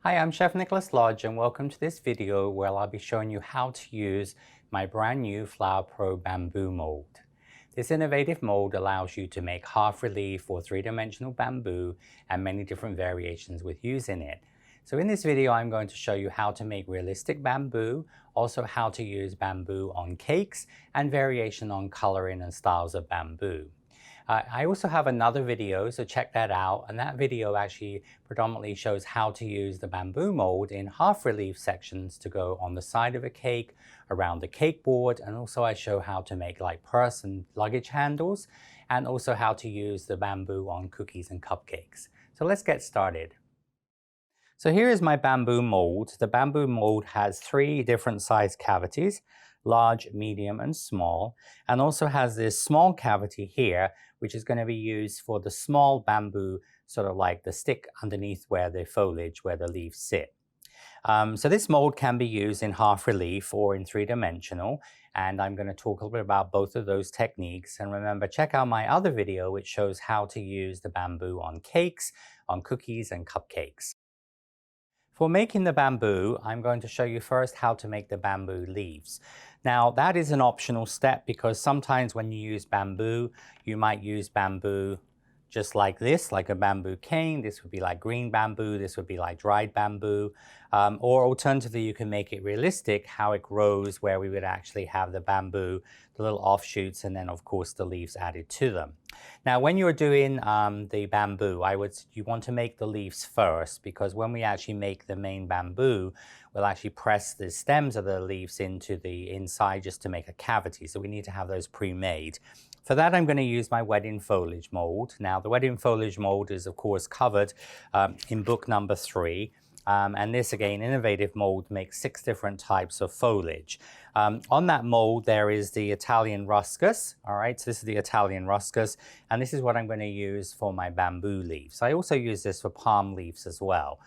Hi, I'm Chef Nicholas Lodge and welcome to this video where I'll be showing you how to use my brand new Flower Pro bamboo mold. This innovative mold allows you to make half relief or three-dimensional bamboo and many different variations with using it. So in this video, I'm going to show you how to make realistic bamboo, also how to use bamboo on cakes and variation on coloring and styles of bamboo. I also have another video, so check that out. And that video actually predominantly shows how to use the bamboo mold in half relief sections to go on the side of a cake, around the cake board. And also I show how to make like purse and luggage handles, and also how to use the bamboo on cookies and cupcakes. So let's get started. So here is my bamboo mold. The bamboo mold has 3 different size cavities, large, medium, and small, and also has this small cavity here, which is going to be used for the small bamboo, sort of like the stick underneath where the foliage, where the leaves sit. So this mold can be used in half relief or in 3-dimensional, and I'm going to talk a little bit about both of those techniques. And remember, check out my other video, which shows how to use the bamboo on cakes, on cookies, and cupcakes. For making the bamboo, I'm going to show you first how to make the bamboo leaves. Now, that is an optional step because sometimes when you use bamboo, you might use bamboo just like this, like a bamboo cane. This would be like green bamboo. This would be like dried bamboo. Or alternatively, you can make it realistic, how it grows, where we would actually have the bamboo, the little offshoots, and then of course the leaves added to them. Now, when you're doing the bamboo, you want to make the leaves first, because when we actually make the main bamboo, we'll actually press the stems of the leaves into the inside just to make a cavity. So we need to have those pre-made. For that, I'm going to use my wedding foliage mold. Now, the wedding foliage mold is, of course, covered in book number 3. And this, again, innovative mold makes 6 different types of foliage. On that mold, there is the Italian ruscus. All right, so this is the Italian ruscus. And this is what I'm going to use for my bamboo leaves. I also use this for palm leaves as well.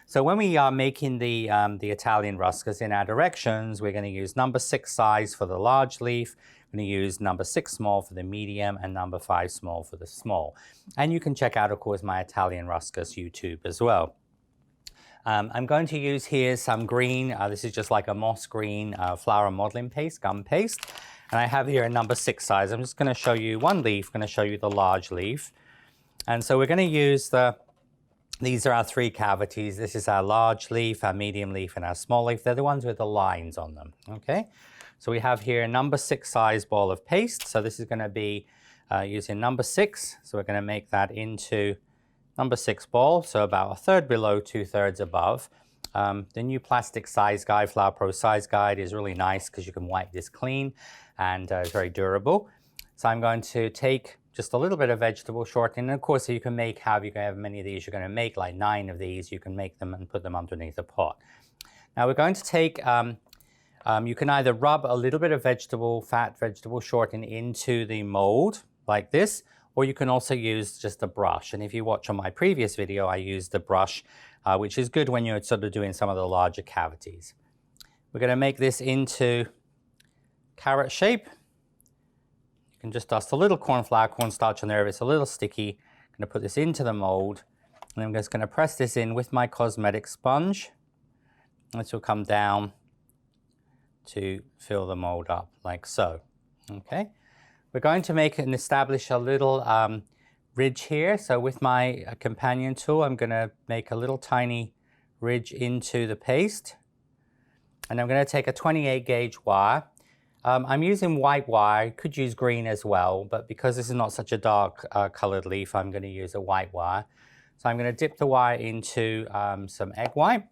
So when we are making the Italian ruscus in our directions, we're going to use number 6 size for the large leaf. I'm going to use number 6 small for the medium and number 5 small for the small. And you can check out, of course, my Italian ruscus YouTube as well. I'm going to use here some green. This is just like a moss green flower modeling paste, gum paste. And I have here a number 6 size. I'm just going to show you one leaf, going to show you the large leaf. And so we're going to use these are our 3 cavities. This is our large leaf, our medium leaf, and our small leaf. They're the ones with the lines on them, okay? So we have here a number 6 size ball of paste. So this is going to be using number 6. So we're going to make that into number 6 ball, so about 1/3 below, 2/3 above. The new plastic size guide, Flower Pro size guide, is really nice because you can wipe this clean and it's very durable. So I'm going to take just a little bit of vegetable shortening. And of course, you can make however many of these you're going to make, like 9 of these. You can make them and put them underneath a pot. Now we're going to take, you can either rub a little bit of vegetable shortening into the mold like this, or you can also use just a brush. And if you watch on my previous video, I used the brush, which is good when you're sort of doing some of the larger cavities. We're going to make this into carrot shape. You can just dust a little cornstarch on there if it's a little sticky. I'm going to put this into the mold, and I'm just going to press this in with my cosmetic sponge. This will come down to fill the mold up like so. Okay. We're going to make and establish a little ridge here. So with my companion tool, I'm going to make a little tiny ridge into the paste. And I'm going to take a 28 gauge wire. I'm using white wire. You could use green as well, but because this is not such a dark colored leaf, I'm going to use a white wire. So I'm going to dip the wire into some egg white.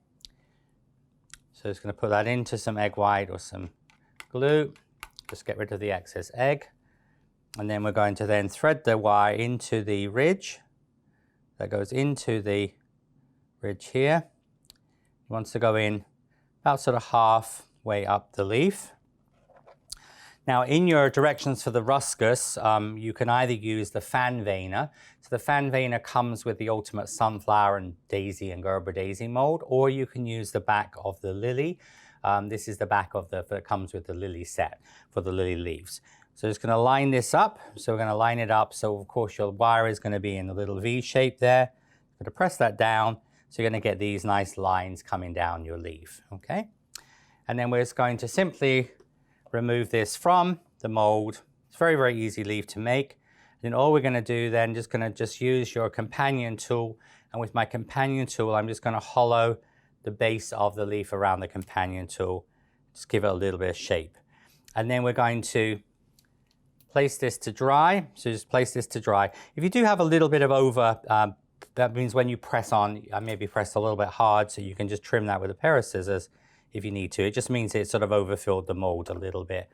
So just going to put that into some egg white or some glue. Just get rid of the excess egg. And then we're going to then thread the wire into the ridge. That goes into the ridge here. It wants to go in about sort of halfway up the leaf. Now in your directions for the ruscus, you can either use the fan veiner. So the fan veiner comes with the ultimate sunflower and daisy and Gerber daisy mold, or you can use the back of the lily. This is the back of that comes with the lily set for the lily leaves. So just going to line this up. So we're going to line it up. So of course your wire is going to be in a little V shape there. I'm going to press that down. So you're going to get these nice lines coming down your leaf, okay? And then we're just going to simply remove this from the mold. It's very, very easy leaf to make. And then all we're going to do then, just use your companion tool. And with my companion tool, I'm just going to hollow the base of the leaf around the companion tool. Just give it a little bit of shape. And then we're going to place this to dry. So just place this to dry. If you do have a little bit of over, that means when you press on, maybe press a little bit hard, so you can just trim that with a pair of scissors if you need to. It just means it sort of overfilled the mold a little bit.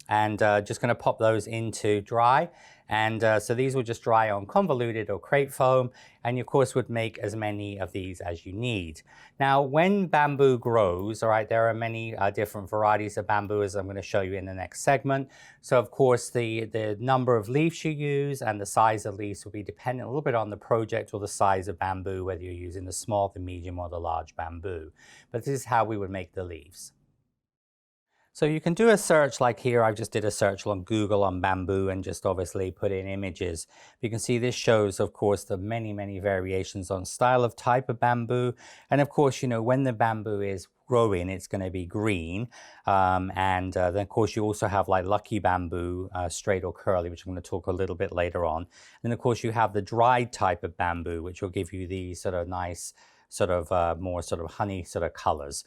And just going to pop those into dry. And so these will just dry on convoluted or crepe foam, and you of course would make as many of these as you need. Now when bamboo grows, all right, there are many different varieties of bamboo, as I'm going to show you in the next segment. So of course the number of leaves you use and the size of leaves will be dependent a little bit on the project or the size of bamboo, whether you're using the small, the medium, or the large bamboo. But this is how we would make the leaves. So you can do a search like here. I just did a search on Google on bamboo and just obviously put in images. You can see this shows, of course, the many, many variations on style of type of bamboo. And of course, you know, when the bamboo is growing, it's going to be green. Then of course you also have like lucky bamboo, straight or curly, which I'm going to talk a little bit later on. And of course you have the dried type of bamboo, which will give you these sort of nice, sort of more sort of honey sort of colors.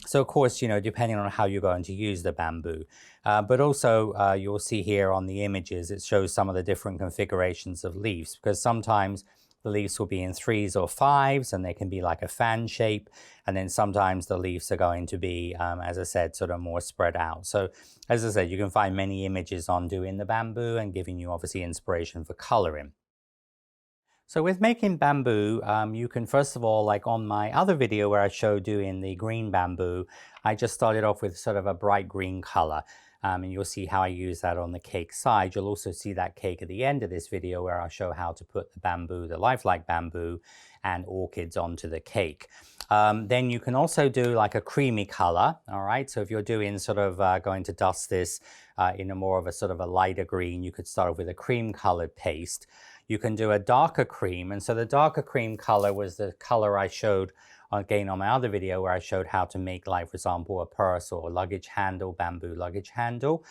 So of course, you know, depending on how you're going to use the bamboo. But also you'll see here on the images, it shows some of the different configurations of leaves, because sometimes the leaves will be in 3s or 5s and they can be like a fan shape. And then sometimes the leaves are going to be, as I said, sort of more spread out. So as I said, you can find many images on doing the bamboo and giving you obviously inspiration for coloring. So with making bamboo, you can first of all, like on my other video where I showed doing the green bamboo, I just started off with sort of a bright green color. And you'll see how I use that on the cake side. You'll also see that cake at the end of this video where I'll show how to put the bamboo, the lifelike bamboo and orchids onto the cake. Then you can also do like a creamy color, all right? So if you're doing sort of going to dust this in a more of a sort of a lighter green, you could start off with a cream colored paste. You can do a darker cream, and so the darker cream color was the color I showed again on my other video where I showed how to make, like for example, a purse or a luggage handle, bamboo luggage handle,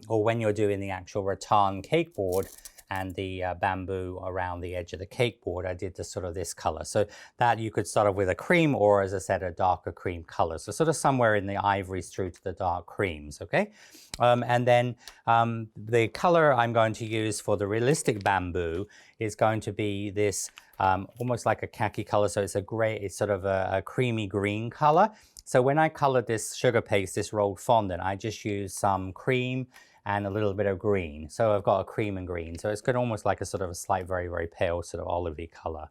or when you're doing the actual rattan cake board and the bamboo around the edge of the cake board, I did this color. So that you could start off with a cream or, as I said, a darker cream color. So sort of somewhere in the ivories through to the dark creams, okay? And then the color I'm going to use for the realistic bamboo is going to be this almost like a khaki color. So it's a gray, it's sort of a creamy green color. So when I colored this sugar paste, this rolled fondant, I just used some cream and a little bit of green. So I've got a cream and green. So it's got almost like a sort of a slight, very, very pale sort of olivey color.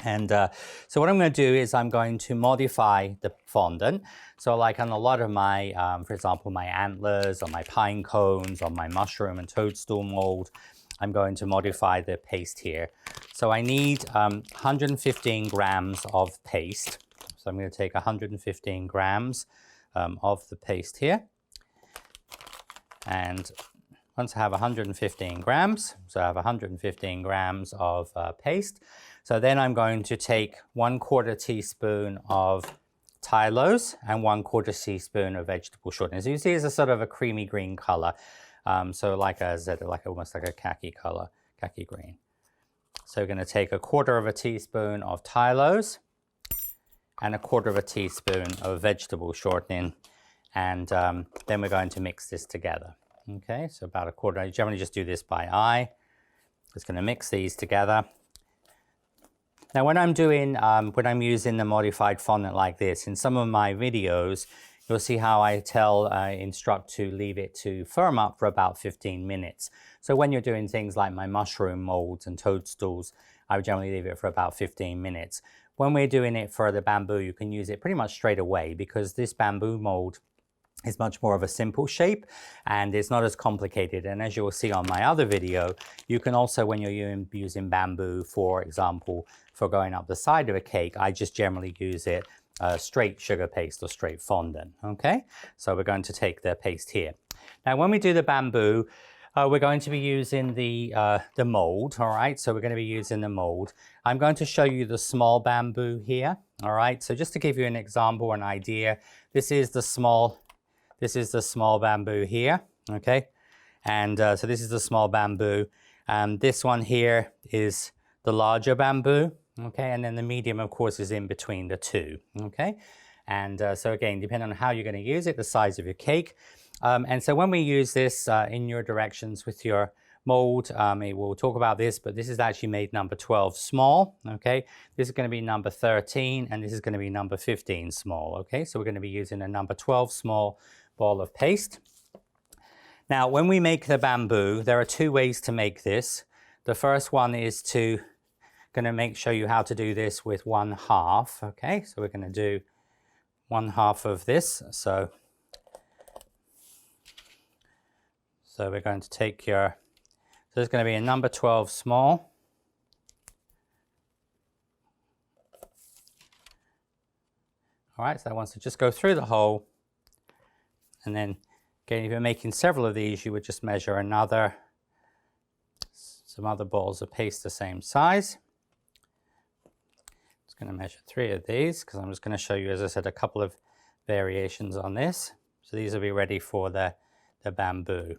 And so what I'm going to do is I'm going to modify the fondant. So like on a lot of my, for example, my antlers or my pine cones or my mushroom and toadstool mold, I'm going to modify the paste here. So I need 115 grams of paste. So I'm going to take 115 grams of the paste here. And once I have 115 grams, so I have 115 grams of paste. So then I'm going to take 1/4 teaspoon of Tylose and 1/4 teaspoon of vegetable shortening. So you see it's a sort of a creamy green color. So like I said, like almost like a khaki color, khaki green. So we're going to take 1/4 teaspoon of Tylose and 1/4 teaspoon of vegetable shortening. And then we're going to mix this together. Okay, so about 1/4. I generally just do this by eye. Just going to mix these together. Now when I'm doing, when I'm using the modified fondant like this, in some of my videos, you'll see how I instruct to leave it to firm up for about 15 minutes. So when you're doing things like my mushroom molds and toadstools, I would generally leave it for about 15 minutes. When we're doing it for the bamboo, you can use it pretty much straight away because this bamboo mold is much more of a simple shape and it's not as complicated. And as you will see on my other video, you can also, when you're using bamboo, for example, for going up the side of a cake, I just generally use it straight sugar paste or straight fondant, okay? So we're going to take the paste here. Now when we do the bamboo, We're going to be using the mold, all right? So we're going to be using the mold. I'm going to show you the small bamboo here, all right? So just to give you an example, an idea, this is the small bamboo here, okay? And so this is the small bamboo. This one here is the larger bamboo, okay? And then the medium, of course, is in between the two, okay? And so again, depending on how you're going to use it, the size of your cake. And so when we use this in your directions with your mold, we'll talk about this, but this is actually made number 12 small, okay? This is going to be number 13, and this is going to be number 15 small, okay? So we're going to be using a number 12 small ball of paste. Now, when we make the bamboo, there are two ways to make this. The first one is show you how to do this with 1/2, okay? So we're going to do 1/2 of this. So we're going to take so there's going to be a number 12 small. All right, so that wants to just go through the hole. And then, again, if you're making several of these, you would just measure some other balls of paste the same size. I'm just going to measure 3 of these because I'm just going to show you, as I said, a couple of variations on this. So these will be ready for the bamboo.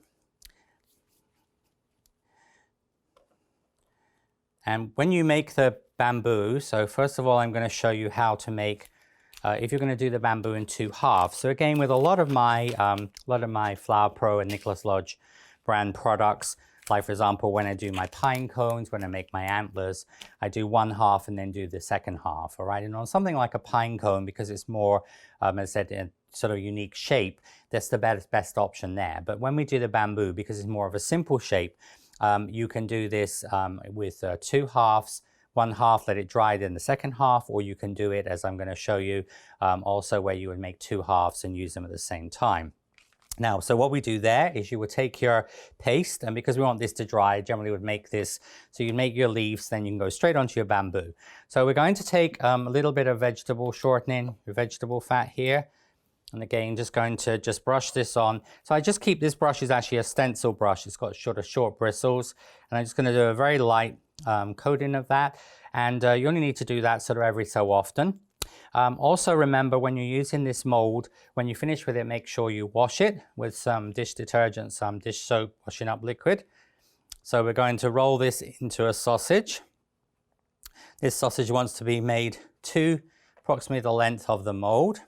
And when you make the bamboo, so first of all, I'm going to show you how to make, if you're going to do the bamboo in 2 halves. So again, with a lot of my Flower Pro and Nicholas Lodge brand products, like for example, when I do my pine cones, when I make my antlers, I do 1/2 and then do the second half, all right? And on something like a pine cone, because it's more, as I said, in sort of unique shape, that's the best option there. But when we do the bamboo, because it's more of a simple shape, you can do this with 2 halves, 1/2, let it dry, then the second half, or you can do it, as I'm going to show you, also where you would make 2 halves and use them at the same time. Now, so what we do there is you would take your paste, and because we want this to dry, I generally would make this, so you make your leaves, then you can go straight onto your bamboo. So we're going to take a little bit of vegetable shortening, vegetable fat here. And again, just going to brush this on. So I just keep, this brush is actually a stencil brush. It's got short bristles. And I'm just going to do a very light coating of that. And you only need to do that sort of every so often. Also remember, when you're using this mold, when you finish with it, make sure you wash it with some dish detergent, some dish soap washing up liquid. So we're going to roll this into a sausage. This sausage wants to be made to approximately the length of the mold.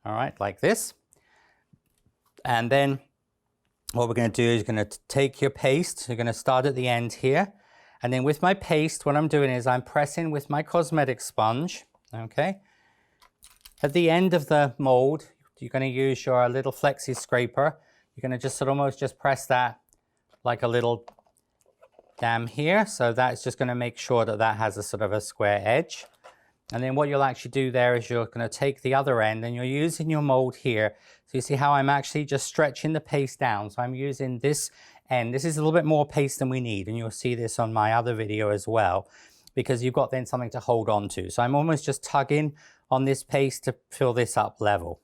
All right, like this. And then what we're going to do is you're going to take your paste. You're going to start at the end here. And then with my paste, what I'm doing is I'm pressing with my cosmetic sponge, okay? At the end of the mold, you're going to use your little flexi scraper. You're going to just sort of almost just press that like a little dam here. So that's just going to make sure that that has a sort of a square edge. And then what you'll actually do there is you're going to take the other end and you're using your mold here. So you see how I'm actually just stretching the paste down. So I'm using this end. This is a little bit more paste than we need. And you'll see this on my other video as well, because you've got then something to hold on to. So I'm almost just tugging on this paste to fill this up level.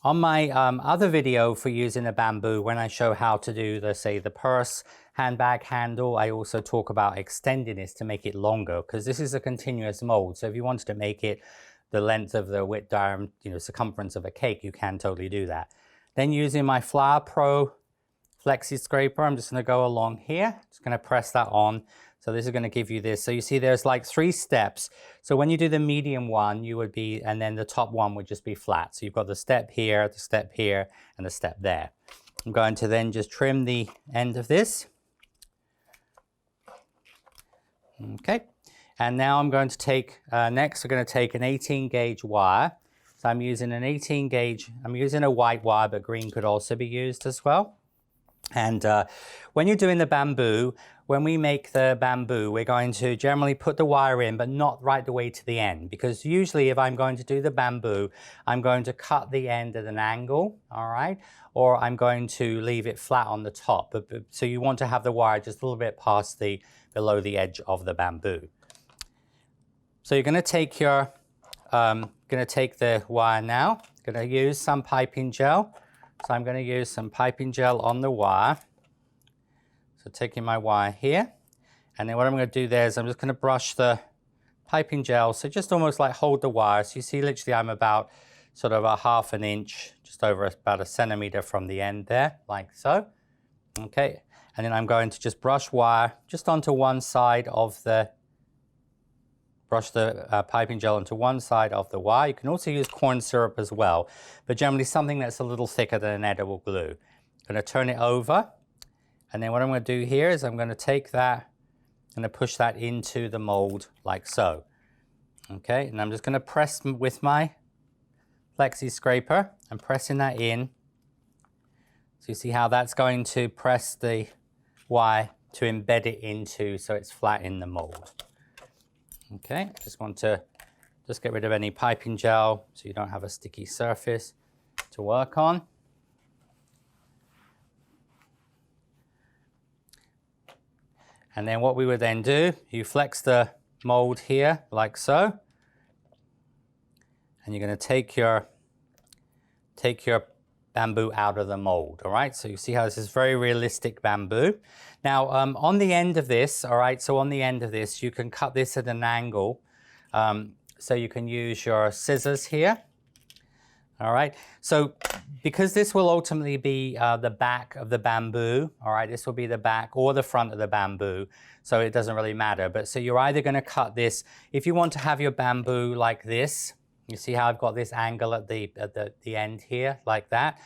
On my other video for using the bamboo, when I show how to do the purse handbag handle, I also talk about extending this to make it longer, because this is a continuous mold. So if you wanted to make it the length of the width, circumference of a cake, you can totally do that. Then using my Flower Pro Flexi Scraper, I'm just going to go along here. Just going to press that on. So this is going to give you this. So you see there's like 3 steps. So when you do the medium one, you would be, and then the top one would just be flat. So you've got the step here, and the step there. I'm going to then just trim the end of this. Okay. And now I'm going to take, next we're going to take an 18 gauge wire. So I'm using an 18 gauge, I'm using a white wire, but green could also be used as well. And when you're doing the bamboo, when we make the bamboo, we're going to generally put the wire in, but not right the way to the end. Because usually if I'm going to do the bamboo, I'm going to cut the end at an angle, all right? Or I'm going to leave it flat on the top. So you want to have the wire just a little bit past below the edge of the bamboo. So you're going to take the wire now. Going to use some piping gel. So I'm going to use some piping gel on the wire. So taking my wire here, and then what I'm going to do there is I'm just going to brush the piping gel, so just almost like hold the wire. So you see literally I'm about sort of a ½ an inch, just over about a centimeter from the end there, like so. Okay, and then I'm going to just brush wire just onto one side of the, brush the piping gel onto one side of the wire. You can also use corn syrup as well, but generally something that's a little thicker than an edible glue. I'm going to turn it over, and then what I'm going to do here is I'm going to take that, I'm going to push that into the mold like so. Okay, and I'm just going to press with my Flexi scraper. I'm pressing that in. So you see how that's going to press the wire to embed it into so it's flat in the mold. Okay, just want to get rid of any piping gel so you don't have a sticky surface to work on. And then what we would then do, you flex the mold here like so, and you're going to take your bamboo out of the mold. All right, so you see how this is very realistic bamboo. Now on the end of this, all right, so on the end of this you can cut this at an angle, so you can use your scissors here. All right, so because this will ultimately be the back of the bamboo, all right, this will be the back or the front of the bamboo, so it doesn't really matter. But so you're either going to cut this, if you want to have your bamboo like this, you see how I've got this angle at the end here, like that.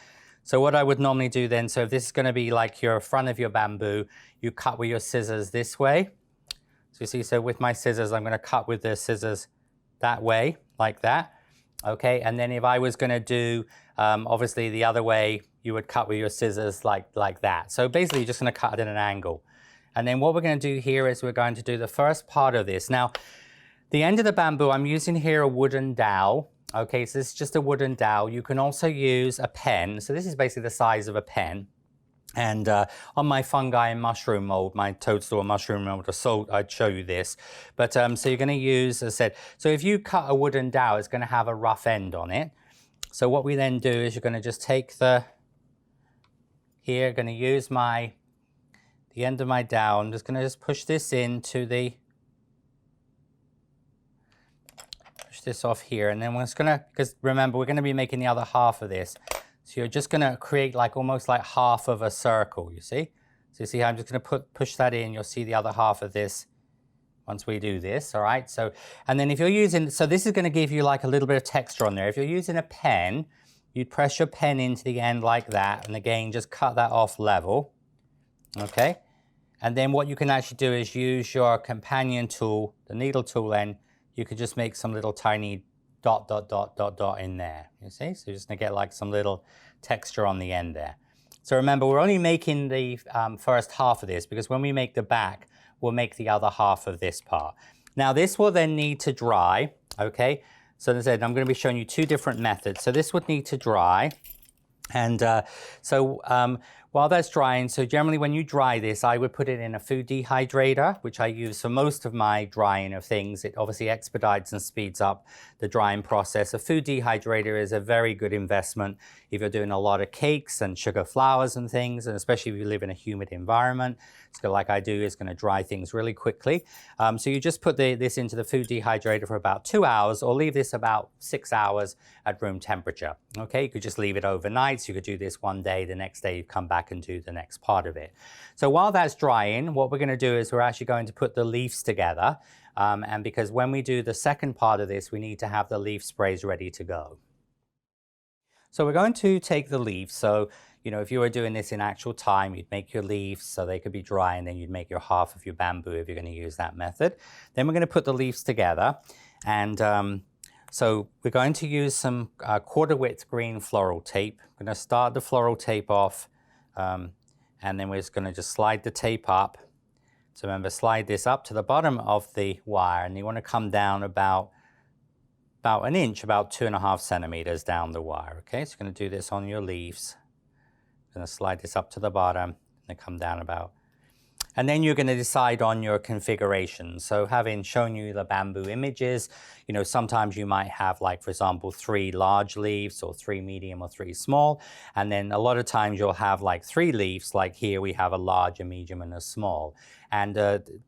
So what I would normally do then, so if this is going to be like your front of your bamboo, you cut with your scissors this way. So you see, so with my scissors, I'm going to cut with the scissors that way, like that. Okay, and then if I was going to do, obviously the other way, you would cut with your scissors like that. So basically, you're just going to cut it at an angle. And then what we're going to do here is we're going to do the first part of this. Now, the end of the bamboo, I'm using here a wooden dowel. Okay, so this is just a wooden dowel. You can also use a pen. So this is basically the size of a pen. And on my fungi and mushroom mold, my toadstool mushroom mold, I'd show you this. But so you're going to use, as I said, so if you cut a wooden dowel, it's going to have a rough end on it. So what we then do is you're going to just take here, going to use the end of my dowel. I'm just going to just push this into push this off here. And then we're just going to, because remember, we're going to be making the other half of this. So you're just going to create like almost like half of a circle, you see? So you see how I'm just going to push that in. You'll see the other half of this once we do this, all right? So, and then if you're using, so this is going to give you like a little bit of texture on there. If you're using a pen, you'd press your pen into the end like that. And again, just cut that off level, okay? And then what you can actually do is use your companion tool, the needle tool, and you could just make some little tiny dot in there, you see? So you're just gonna get like some little texture on the end there. So remember, we're only making the first half of this because when we make the back, we'll make the other half of this part. Now this will then need to dry, okay? So as I said, I'm gonna be showing you two different methods. So this would need to dry. And while that's drying, so generally when you dry this, I would put it in a food dehydrator, which I use for most of my drying of things. It obviously expedites and speeds up the drying process. A food dehydrator is a very good investment if you're doing a lot of cakes and sugar flours and things, and especially if you live in a humid environment. So like I do, it's going to dry things really quickly. So you just put this into the food dehydrator for about 2 hours, or leave this about 6 hours at room temperature. Okay, you could just leave it overnight. So you could do this one day, the next day you come back and do the next part of it. So while that's drying, what we're going to do is we're actually going to put the leaves together. And because when we do the second part of this, we need to have the leaf sprays ready to go. So we're going to take the leaves. So, you know, if you were doing this in actual time, you'd make your leaves so they could be dry, and then you'd make your half of your bamboo if you're going to use that method. Then we're going to put the leaves together. And so we're going to use some quarter width green floral tape. I'm going to start the floral tape off, and then we're just going to just slide the tape up. So remember, slide this up to the bottom of the wire, and you want to come down about an inch, about 2.5 centimeters down the wire. Okay, so you're going to do this on your leaves. I'm going to slide this up to the bottom and then come down about. And then you're going to decide on your configuration. So having shown you the bamboo images, you know, sometimes you might have, like, for example, 3 large leaves or 3 medium or 3 small. And then a lot of times you'll have like 3 leaves, like here we have a large, a medium, and a small. And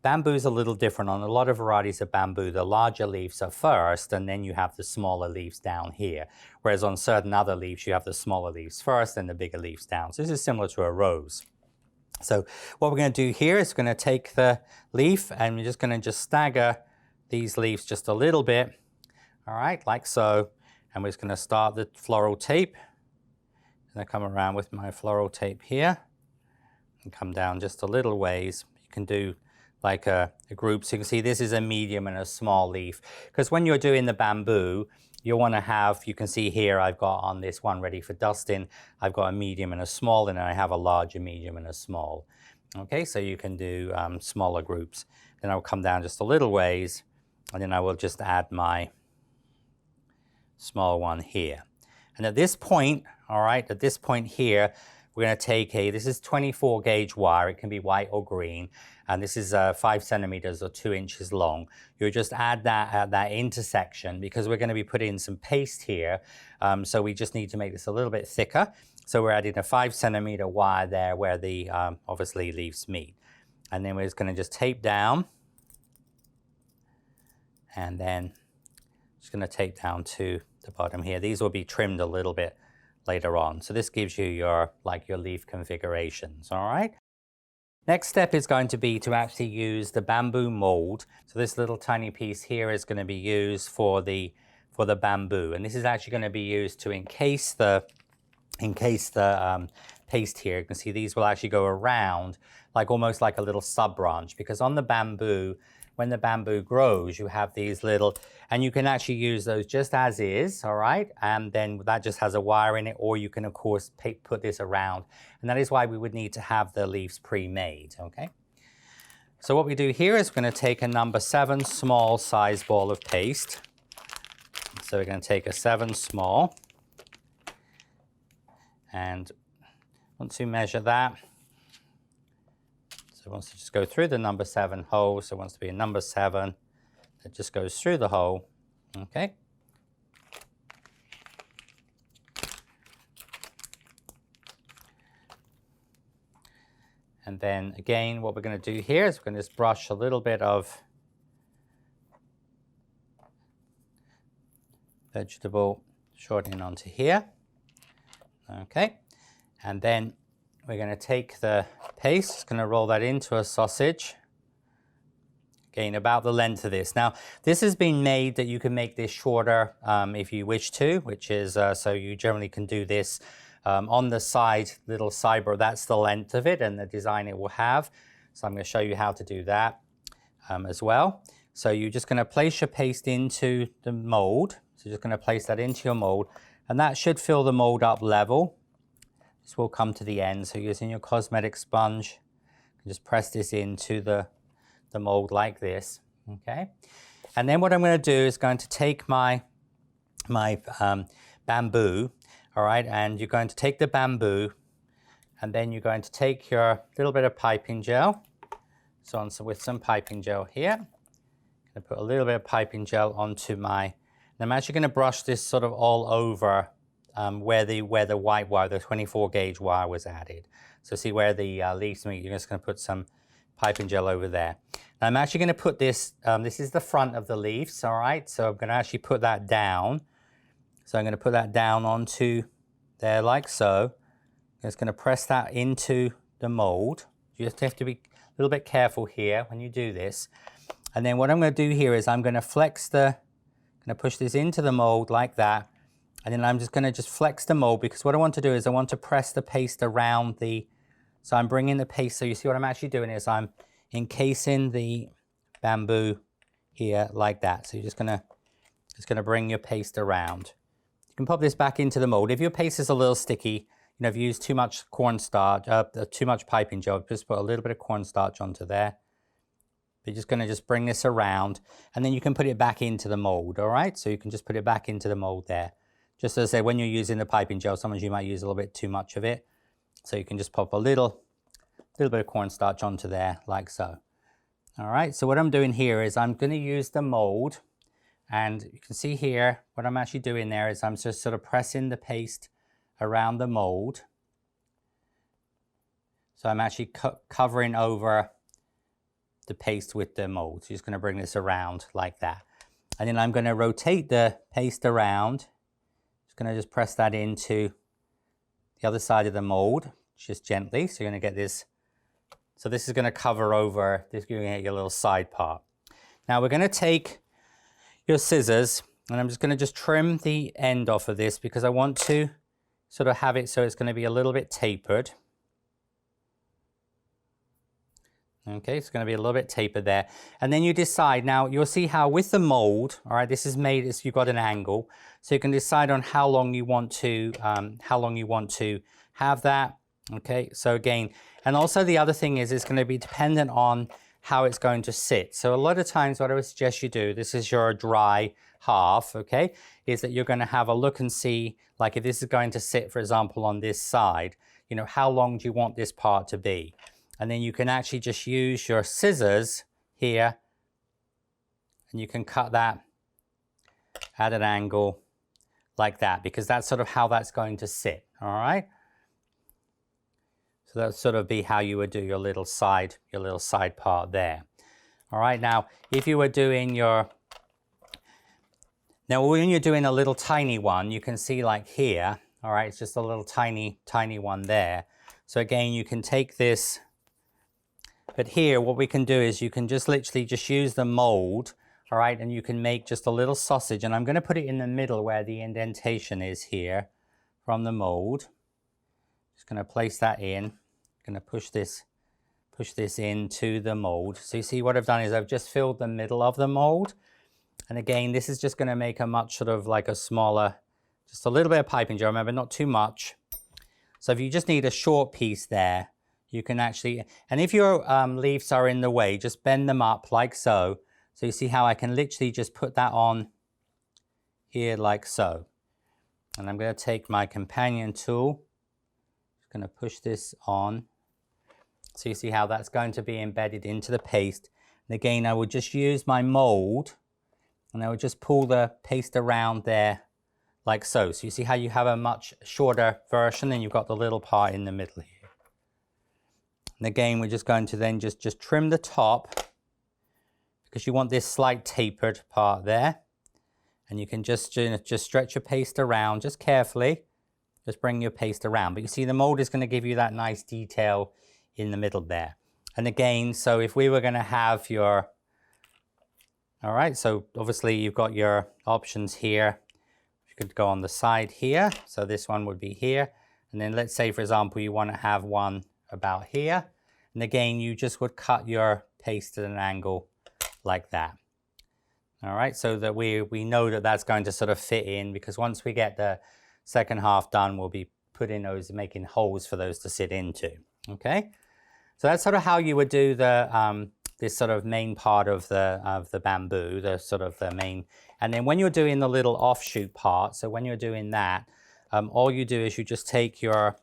bamboo is a little different. On a lot of varieties of bamboo, the larger leaves are first, and then you have the smaller leaves down here. Whereas on certain other leaves, you have the smaller leaves first and the bigger leaves down. So this is similar to a rose. So what we're going to do here is we're going to take the leaf and we're just going to stagger these leaves just a little bit. All right, like so. And we're just going to start the floral tape. And I come around with my floral tape here and come down just a little ways. You can do like a group. So you can see this is a medium and a small leaf. Because when you're doing the bamboo, you want to have, you can see here I've got on this one ready for dusting, I've got a medium and a small, and then I have a large, a medium, and a small. Okay, so you can do smaller groups. Then I'll come down just a little ways, and then I will just add my small one here. And at this point, all right, at this point here, we're going to take this is 24 gauge wire. It can be white or green. And this is 5 centimeters or 2 inches long. You just add that at that intersection because we're going to be putting some paste here. So we just need to make this a little bit thicker. So we're adding a 5 centimeter wire there where the obviously leaves meet. And then we're just going to just tape down. And then just going to tape down to the bottom here. These will be trimmed a little bit later on. So this gives you your leaf configurations, all right? Next step is going to be to actually use the bamboo mold. So this little tiny piece here is going to be used for the bamboo, and this is actually going to be used to encase the paste here. You can see these will actually go around like almost like a little sub branch, because on the bamboo, when the bamboo grows, you have these little, and you can actually use those just as is, all right? And then that just has a wire in it, or you can, of course, put this around. And that is why we would need to have the leaves pre-made, okay? So what we do here is we're going to take a number 7 small size ball of paste. So we're going to take a 7 small. And once you measure that, so it wants to just go through the number 7 hole. So it wants to be a number 7 that just goes through the hole, okay? And then again, what we're going to do here is we're going to just brush a little bit of vegetable shortening onto here, okay? And then we're going to take the paste, just going to roll that into a sausage. Again, about the length of this. Now, this has been made that you can make this shorter if you wish to, which is, so you generally can do this on the side, little sidebar, that's the length of it and the design it will have. So I'm going to show you how to do that as well. So you're just going to place your paste into the mold. So you're just going to place that into your mold, and that should fill the mold up level. This will come to the end. So using your cosmetic sponge, you just press this into the mold like this, okay? And then what I'm going to do is going to take my bamboo, all right? And you're going to take the bamboo, and then you're going to take your little bit of piping gel. So with some piping gel here, I'm going to put a little bit of piping gel onto my, and I'm actually going to brush this sort of all over where the white wire, the 24 gauge wire was added. So see where the leaves meet, you're just going to put some piping gel over there. Now I'm actually going to put this, this is the front of the leaves, all right? So I'm going to actually put that down. So I'm going to put that down onto there like so. I'm just going to press that into the mold. You just have to be a little bit careful here when you do this. And then what I'm going to do here is I'm going to push this into the mold like that. And then I'm just going to flex the mold, because what I want to do is I want to press the paste around the, so I'm bringing the paste, so you see what I'm actually doing is I'm encasing the bamboo here like that. So you're just going to bring your paste around. You can pop this back into the mold. If your paste is a little sticky, you know, if you use too much cornstarch, too much piping gel, just put a little bit of cornstarch onto there. You're just going to bring this around, and then you can put it back into the mold, all right? So you can just put it back into the mold there. Just as I say, when you're using the piping gel, sometimes you might use a little bit too much of it. So you can just pop a little little bit of cornstarch onto there like so. All right, so what I'm doing here is I'm going to use the mold, and you can see here what I'm actually doing there is I'm just sort of pressing the paste around the mold. So I'm actually covering over the paste with the mold. So just going to bring this around like that. And then I'm going to rotate the paste around. Just going to just press that into the other side of the mold, just gently. So you're going to get this. So this is going to cover over, this you're going to get your little side part. Now we're going to take your scissors, and I'm just going to just trim the end off of this because I want to sort of have it so it's going to be a little bit tapered. Okay, it's going to be a little bit tapered there. And then you decide, now you'll see how with the mold, all right, this is made as you've got an angle. So you can decide on how long you want to have that. Okay, so again, and also the other thing is it's going to be dependent on how it's going to sit. So a lot of times what I would suggest you do, this is your dry half, okay, is that you're going to have a look and see, like if this is going to sit, for example, on this side, you know, how long do you want this part to be? And then you can actually just use your scissors here and you can cut that at an angle like that, because that's sort of how that's going to sit, all right? So that'll sort of be how you would do your little side part there. All right, now if you were doing your, now when you're doing a little tiny one, you can see like here, all right, it's just a little tiny one there. So again, you can take this, but here what we can do is you can just literally just use the mold, all right, and you can make just a little sausage, and I'm going to put it in the middle where the indentation is here from the mold. Just going to place that in. Going to push this into the mold. So you see what I've done is I've just filled the middle of the mold. And again, this is just going to make a much sort of like a smaller, just a little bit of piping jar. Remember, not too much. So if you just need a short piece there, you can actually, and if your leaves are in the way, just bend them up like so. So you see how I can literally just put that on here like so. And I'm going to take my companion tool. Going to push this on. So you see how that's going to be embedded into the paste. And again, I would just use my mold and I would just pull the paste around there like so. So you see how you have a much shorter version and you've got the little part in the middle here. And again, we're just going to then just trim the top because you want this slight tapered part there. And you can just stretch your paste around just carefully. Just bring your paste around. But you see the mold is going to give you that nice detail in the middle there. And again, so if we were going to have your, all right, so obviously you've got your options here. You could go on the side here. So this one would be here. And then let's say, for example, you want to have one about here. And again, you just would cut your paste at an angle like that. All right, so that we know that that's going to sort of fit in, because once we get the second half done, we'll be putting those, making holes for those to sit into. Okay, so that's sort of how you would do the this sort of main part of the bamboo, the sort of the main. And then when you're doing the little offshoot part, so when you're doing that, all you do is you just take your,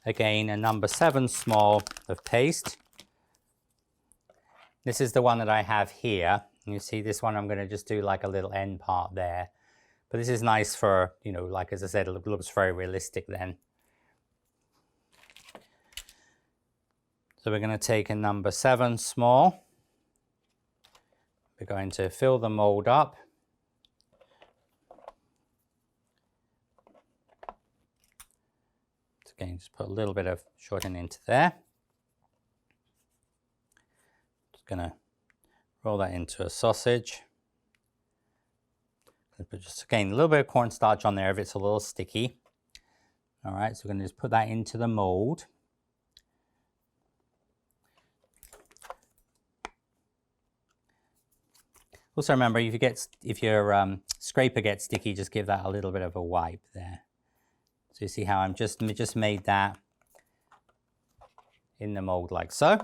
again, a number 7 small of paste. This is the one that I have here. And you see this one, I'm going to just do like a little end part there. But this is nice for, you know, like as I said, it looks very realistic then. So we're going to take a number 7 small. We're going to fill the mold up. So again, just put a little bit of shortening into there. Just going to roll that into a sausage. But just again, a little bit of cornstarch on there if it's a little sticky. All right, so we're going to just put that into the mold. Also remember, if your scraper gets sticky, just give that a little bit of a wipe there. So you see how I'm just made that in the mold like so. And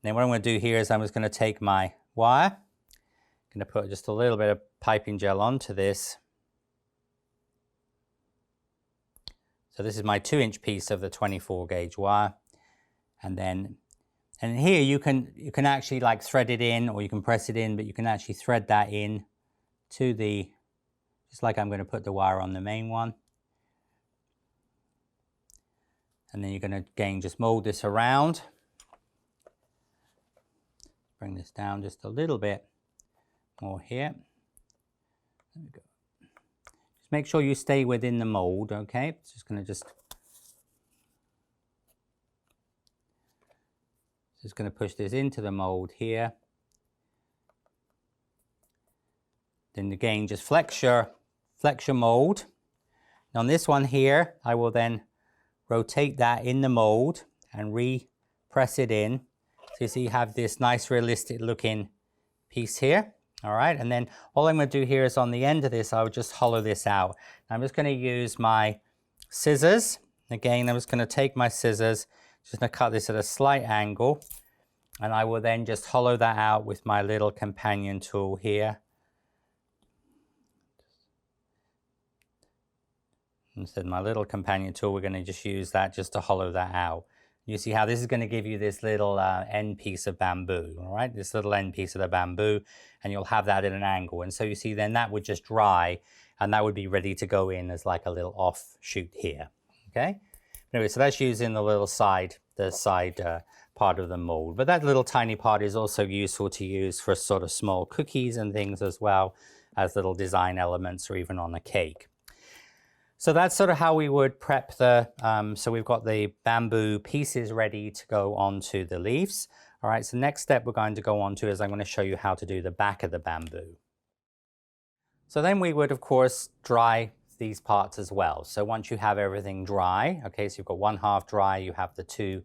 then what I'm going to do here is I'm just going to take my wire. I'm going to put just a little bit of piping gel onto this. So this is my 2-inch piece of the 24 gauge wire. And then And here you can actually like thread it in, or you can press it in, but you can actually thread that in to the, just like I'm going to put the wire on the main one. And then you're going to again just mold this around. Bring this down just a little bit more here. There we go. Just make sure you stay within the mold, okay? Just going to push this into the mold here. Then again, just flex your mold. And on this one here, I will then rotate that in the mold and re-press it in. So you see you have this nice realistic looking piece here. All right, and then all I'm going to do here is on the end of this, I would just hollow this out. I'm just going to use my scissors. Again, I'm just going to take my scissors, just going to cut this at a slight angle, and I will then just hollow that out with my little companion tool here. Instead of my little companion tool, we're going to just use that just to hollow that out. You see how this is going to give you this little end piece of bamboo, all right? This little end piece of the bamboo, and you'll have that at an angle. And so you see then that would just dry, and that would be ready to go in as like a little offshoot here, okay? Anyway, so that's using the little side, part of the mold. But that little tiny part is also useful to use for sort of small cookies and things as well as little design elements, or even on a cake. So that's sort of how we would prep the, so we've got the bamboo pieces ready to go onto the leaves. All right, so next step we're going to go on to is I'm going to show you how to do the back of the bamboo. So then we would, of course, dry these parts as well. So once you have everything dry, okay, so you've got one half dry, you have the two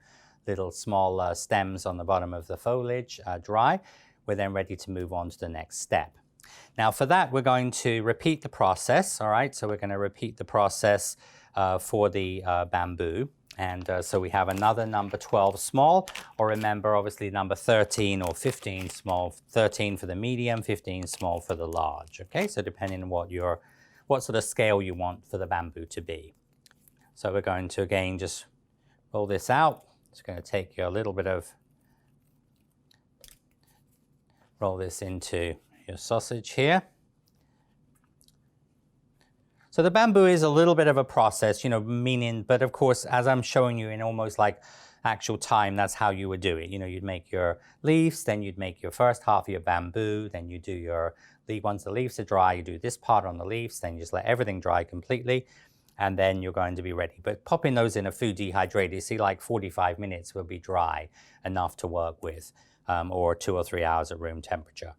little small stems on the bottom of the foliage dry, we're then ready to move on to the next step. Now for that, we're going to repeat the process, all right? So we're going to repeat the process for the bamboo. And so we have another number 12 small, or remember, obviously number 13 or 15 small, 13 for the medium, 15 small for the large, okay? So depending on what sort of scale you want for the bamboo to be. So we're going to, again, just roll this out. It's going to take you a little bit of, roll this into your sausage here. So the bamboo is a little bit of a process, you know, meaning, but of course, as I'm showing you in almost like actual time, that's how you would do it. You know, you'd make your leaves, then you'd make your first half of your bamboo, then you do your leaf. Once the leaves are dry, you do this part on the leaves, then you just let everything dry completely, and then you're going to be ready. But popping those in a food dehydrator, you see like 45 minutes will be dry enough to work with, or 2 or 3 hours at room temperature.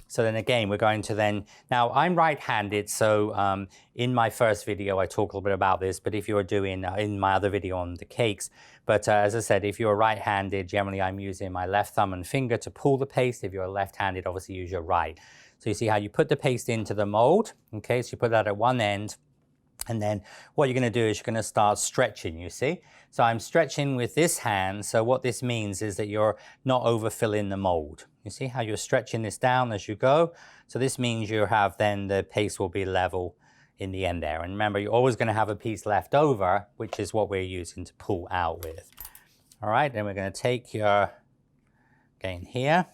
So then again, we're going to then, now I'm right-handed, so in my first video, I talk a little bit about this, but if you're doing, in my other video on the cakes, but as I said, if you're right-handed, generally I'm using my left thumb and finger to pull the paste. If you're left-handed, obviously use your right. So you see how you put the paste into the mold, okay? So you put that at one end, and then what you're going to do is you're going to start stretching, you see? So I'm stretching with this hand, so what this means is that you're not overfilling the mold. You see how you're stretching this down as you go? So this means you have then the paste will be level in the end there. And remember, you're always going to have a piece left over, which is what we're using to pull out with. All right, then we're going to take your, again here,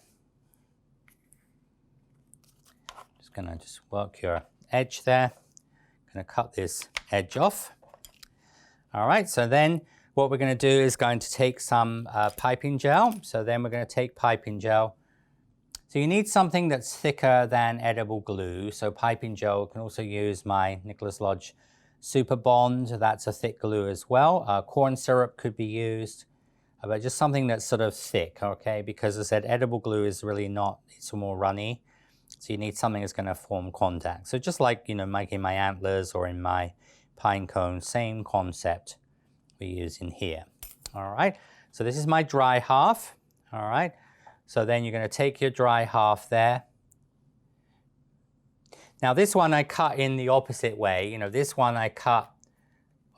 just going to just work your edge there. Going to cut this edge off. All right, so then what we're going to do is going to take some piping gel. So then we're going to take piping gel. So you need something that's thicker than edible glue. So piping gel, you can also use my Nicholas Lodge Super Bond. That's a thick glue as well. Corn syrup could be used, but just something that's sort of thick, okay? Because as I said, edible glue is really not, it's more runny. So you need something that's going to form contact. So just like, you know, making my antlers or in my pine cone, same concept we use in here. All right, so this is my dry half. All right, so then you're going to take your dry half there. Now this one I cut in the opposite way. You know, this one I cut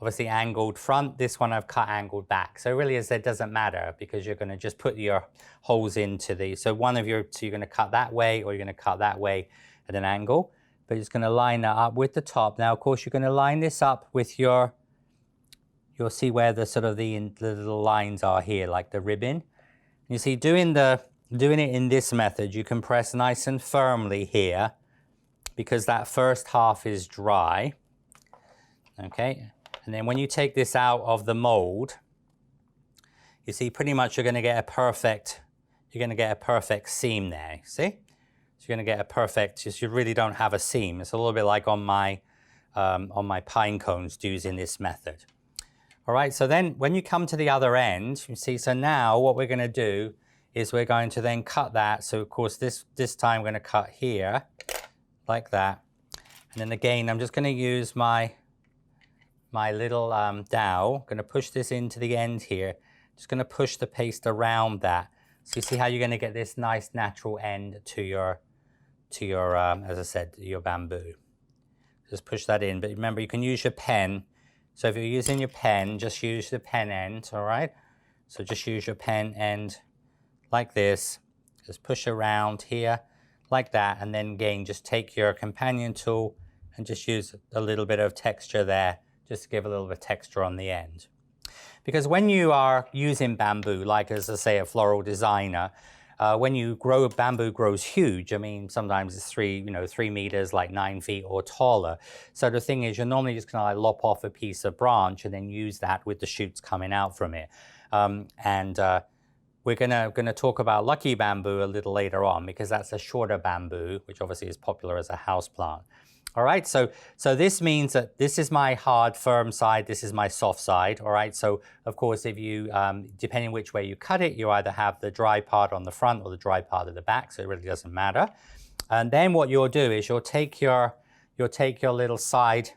obviously angled front, this one I've cut angled back. So really, as it doesn't matter, because you're going to just put your holes into the, so you're going to cut that way, or you're going to cut that way at an angle, but you're just going to line that up with the top. Now, of course, you're going to line this up with your, you'll see where the sort of the little lines are here, like the ribbon. You see, doing it in this method, you can press nice and firmly here because that first half is dry. Okay, and then when you take this out of the mold, you see pretty much you're going to get a perfect seam there. See? So you're going to get a perfect, just you really don't have a seam. It's a little bit like on my pine cones using this method. All right, so then when you come to the other end, you see, so now what we're going to do is we're going to then cut that. So of course this time we're going to cut here like that. And then again, I'm just going to use my little dowel. I'm going to push this into the end here. Just going to push the paste around that. So you see how you're going to get this nice natural end to your as I said, your bamboo. Just push that in, but remember you can use your pen. So if you're using your pen, just use the pen end, all right? So just use your pen end like this. Just push around here like that, and then again, just take your companion tool and just use a little bit of texture there, just to give a little bit of texture on the end. Because when you are using bamboo, like as I say, a floral designer, when you grow, bamboo grows huge. I mean, sometimes it's 3 meters, like 9 feet or taller. So the thing is, you're normally just gonna like lop off a piece of branch and then use that with the shoots coming out from it. We're gonna talk about lucky bamboo a little later on because that's a shorter bamboo, which obviously is popular as a house plant. All right, so this means that this is my hard, firm side, this is my soft side, all right? So, of course, if you, depending which way you cut it, you either have the dry part on the front or the dry part at the back, so it really doesn't matter. And then what you'll do is you'll take your little side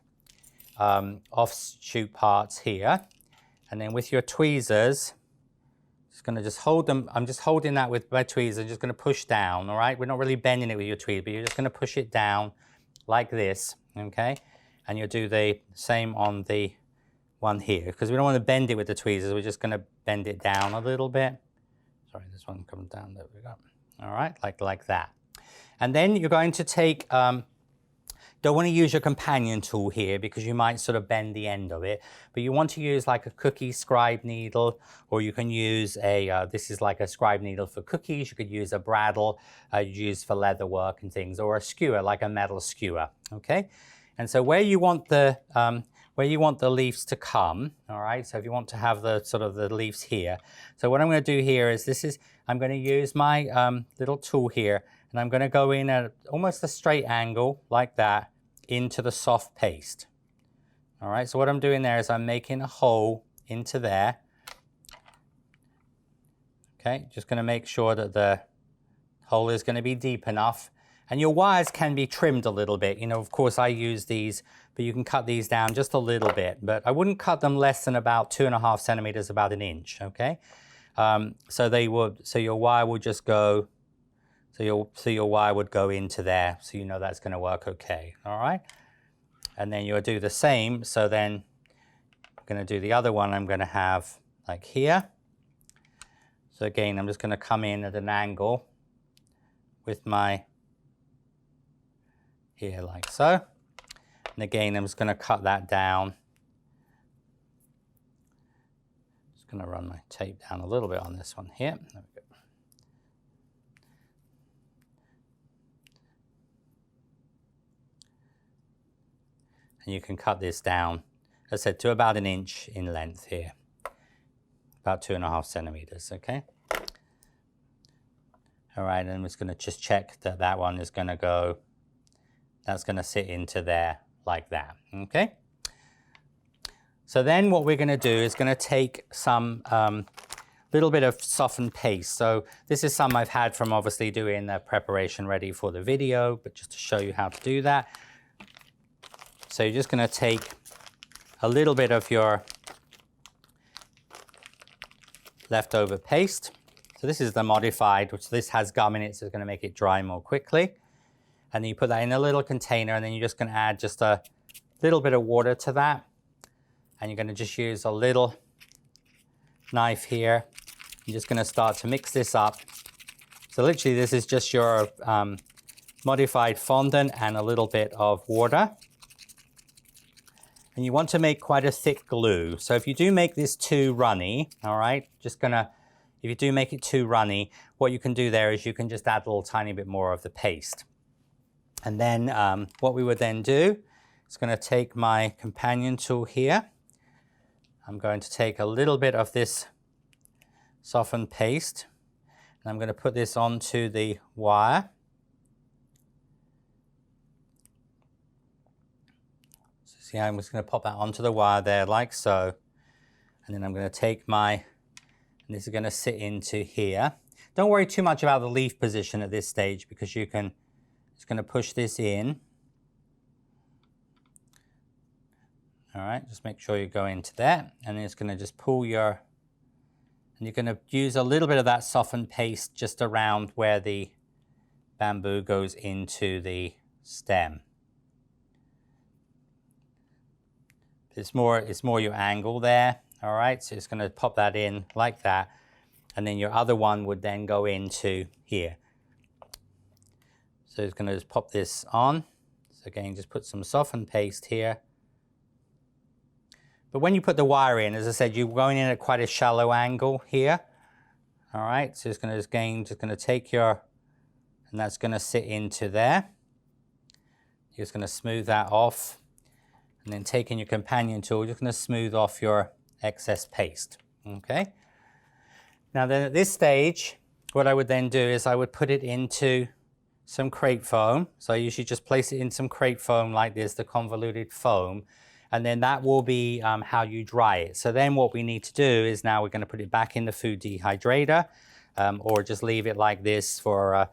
offshoot parts here, and then with your tweezers, just gonna hold them, I'm just holding that with my tweezers, just gonna push down, all right? We're not really bending it with your tweezers, but you're just gonna push it down like this, okay? And you'll do the same on the one here, because we don't want to bend it with the tweezers, we're just going to bend it down a little bit. Sorry, this one comes down, there we go. All right, like that. And then you're going to take, don't want to use your companion tool here because you might sort of bend the end of it, but you want to use like a cookie scribe needle, or you can use a, this is like a scribe needle for cookies, you could use a bradawl, you use for leather work and things, or a skewer, like a metal skewer, okay? And so where you want the leaves to come, all right, so if you want to have the sort of the leaves here, so what I'm going to do here is I'm going to use my little tool here, and I'm going to go in at almost a straight angle like that into the soft paste. All right, so what I'm doing there is I'm making a hole into there. Okay, just going to make sure that the hole is going to be deep enough. And your wires can be trimmed a little bit. You know, of course I use these, but you can cut these down just a little bit. But I wouldn't cut them less than about 2.5 centimeters, about 1 inch, okay? So your wire will just go, so your wire would go into there, so you know that's going to work okay, all right? And then you'll do the same, so then I'm going to do the other one I'm going to have like here. So again, I'm just going to come in at an angle with my, here like so. And again, I'm just going to cut that down. Just going to run my tape down a little bit on this one here. There we go. And you can cut this down, as I said, to about 1 inch in length here. About 2.5 centimeters, okay? All right, and I'm just gonna just check that that one is gonna go, that's gonna sit into there like that, okay? So then what we're gonna do is gonna take some little bit of softened paste. So this is some I've had from obviously doing the preparation ready for the video, but just to show you how to do that. So you're just going to take a little bit of your leftover paste. So this is the modified, which this has gum in it, so it's going to make it dry more quickly. And then you put that in a little container, and then you're just going to add just a little bit of water to that. And you're going to just use a little knife here. You're just going to start to mix this up. So literally this is just your modified fondant and a little bit of water. And you want to make quite a thick glue. So if you do make this too runny, all right, just gonna, if you do make it too runny, what you can do there is you can just add a little tiny bit more of the paste. And then what we would then do is going to take my companion tool here. I'm going to take a little bit of this softened paste, and I'm going to put this onto the wire. So see, I'm just going to pop that onto the wire there like so. And then I'm going to take my, and this is going to sit into here. Don't worry too much about the leaf position at this stage, because you can, just going to push this in. All right, just make sure you go into that, and then it's going to just pull your, and you're going to use a little bit of that softened paste just around where the bamboo goes into the stem. It's more your angle there. All right, so it's going to pop that in like that, and then your other one would then go into here. So it's going to just pop this on. So again, just put some softened paste here. But when you put the wire in, as I said, you're going in at quite a shallow angle here. All right, so it's going to just going to take your, and that's going to sit into there. You're just going to smooth that off, and then taking your companion tool, you're just going to smooth off your excess paste. Okay. Now then, at this stage, what I would then do is I would put it into some crepe foam. So I usually just place it in some crepe foam like this, the convoluted foam. And then that will be how you dry it. So then what we need to do is now we're going to put it back in the food dehydrator, or just leave it like this for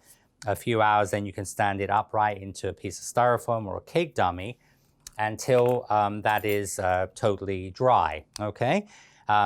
a few hours. Then you can stand it upright into a piece of styrofoam or a cake dummy until that is totally dry, okay?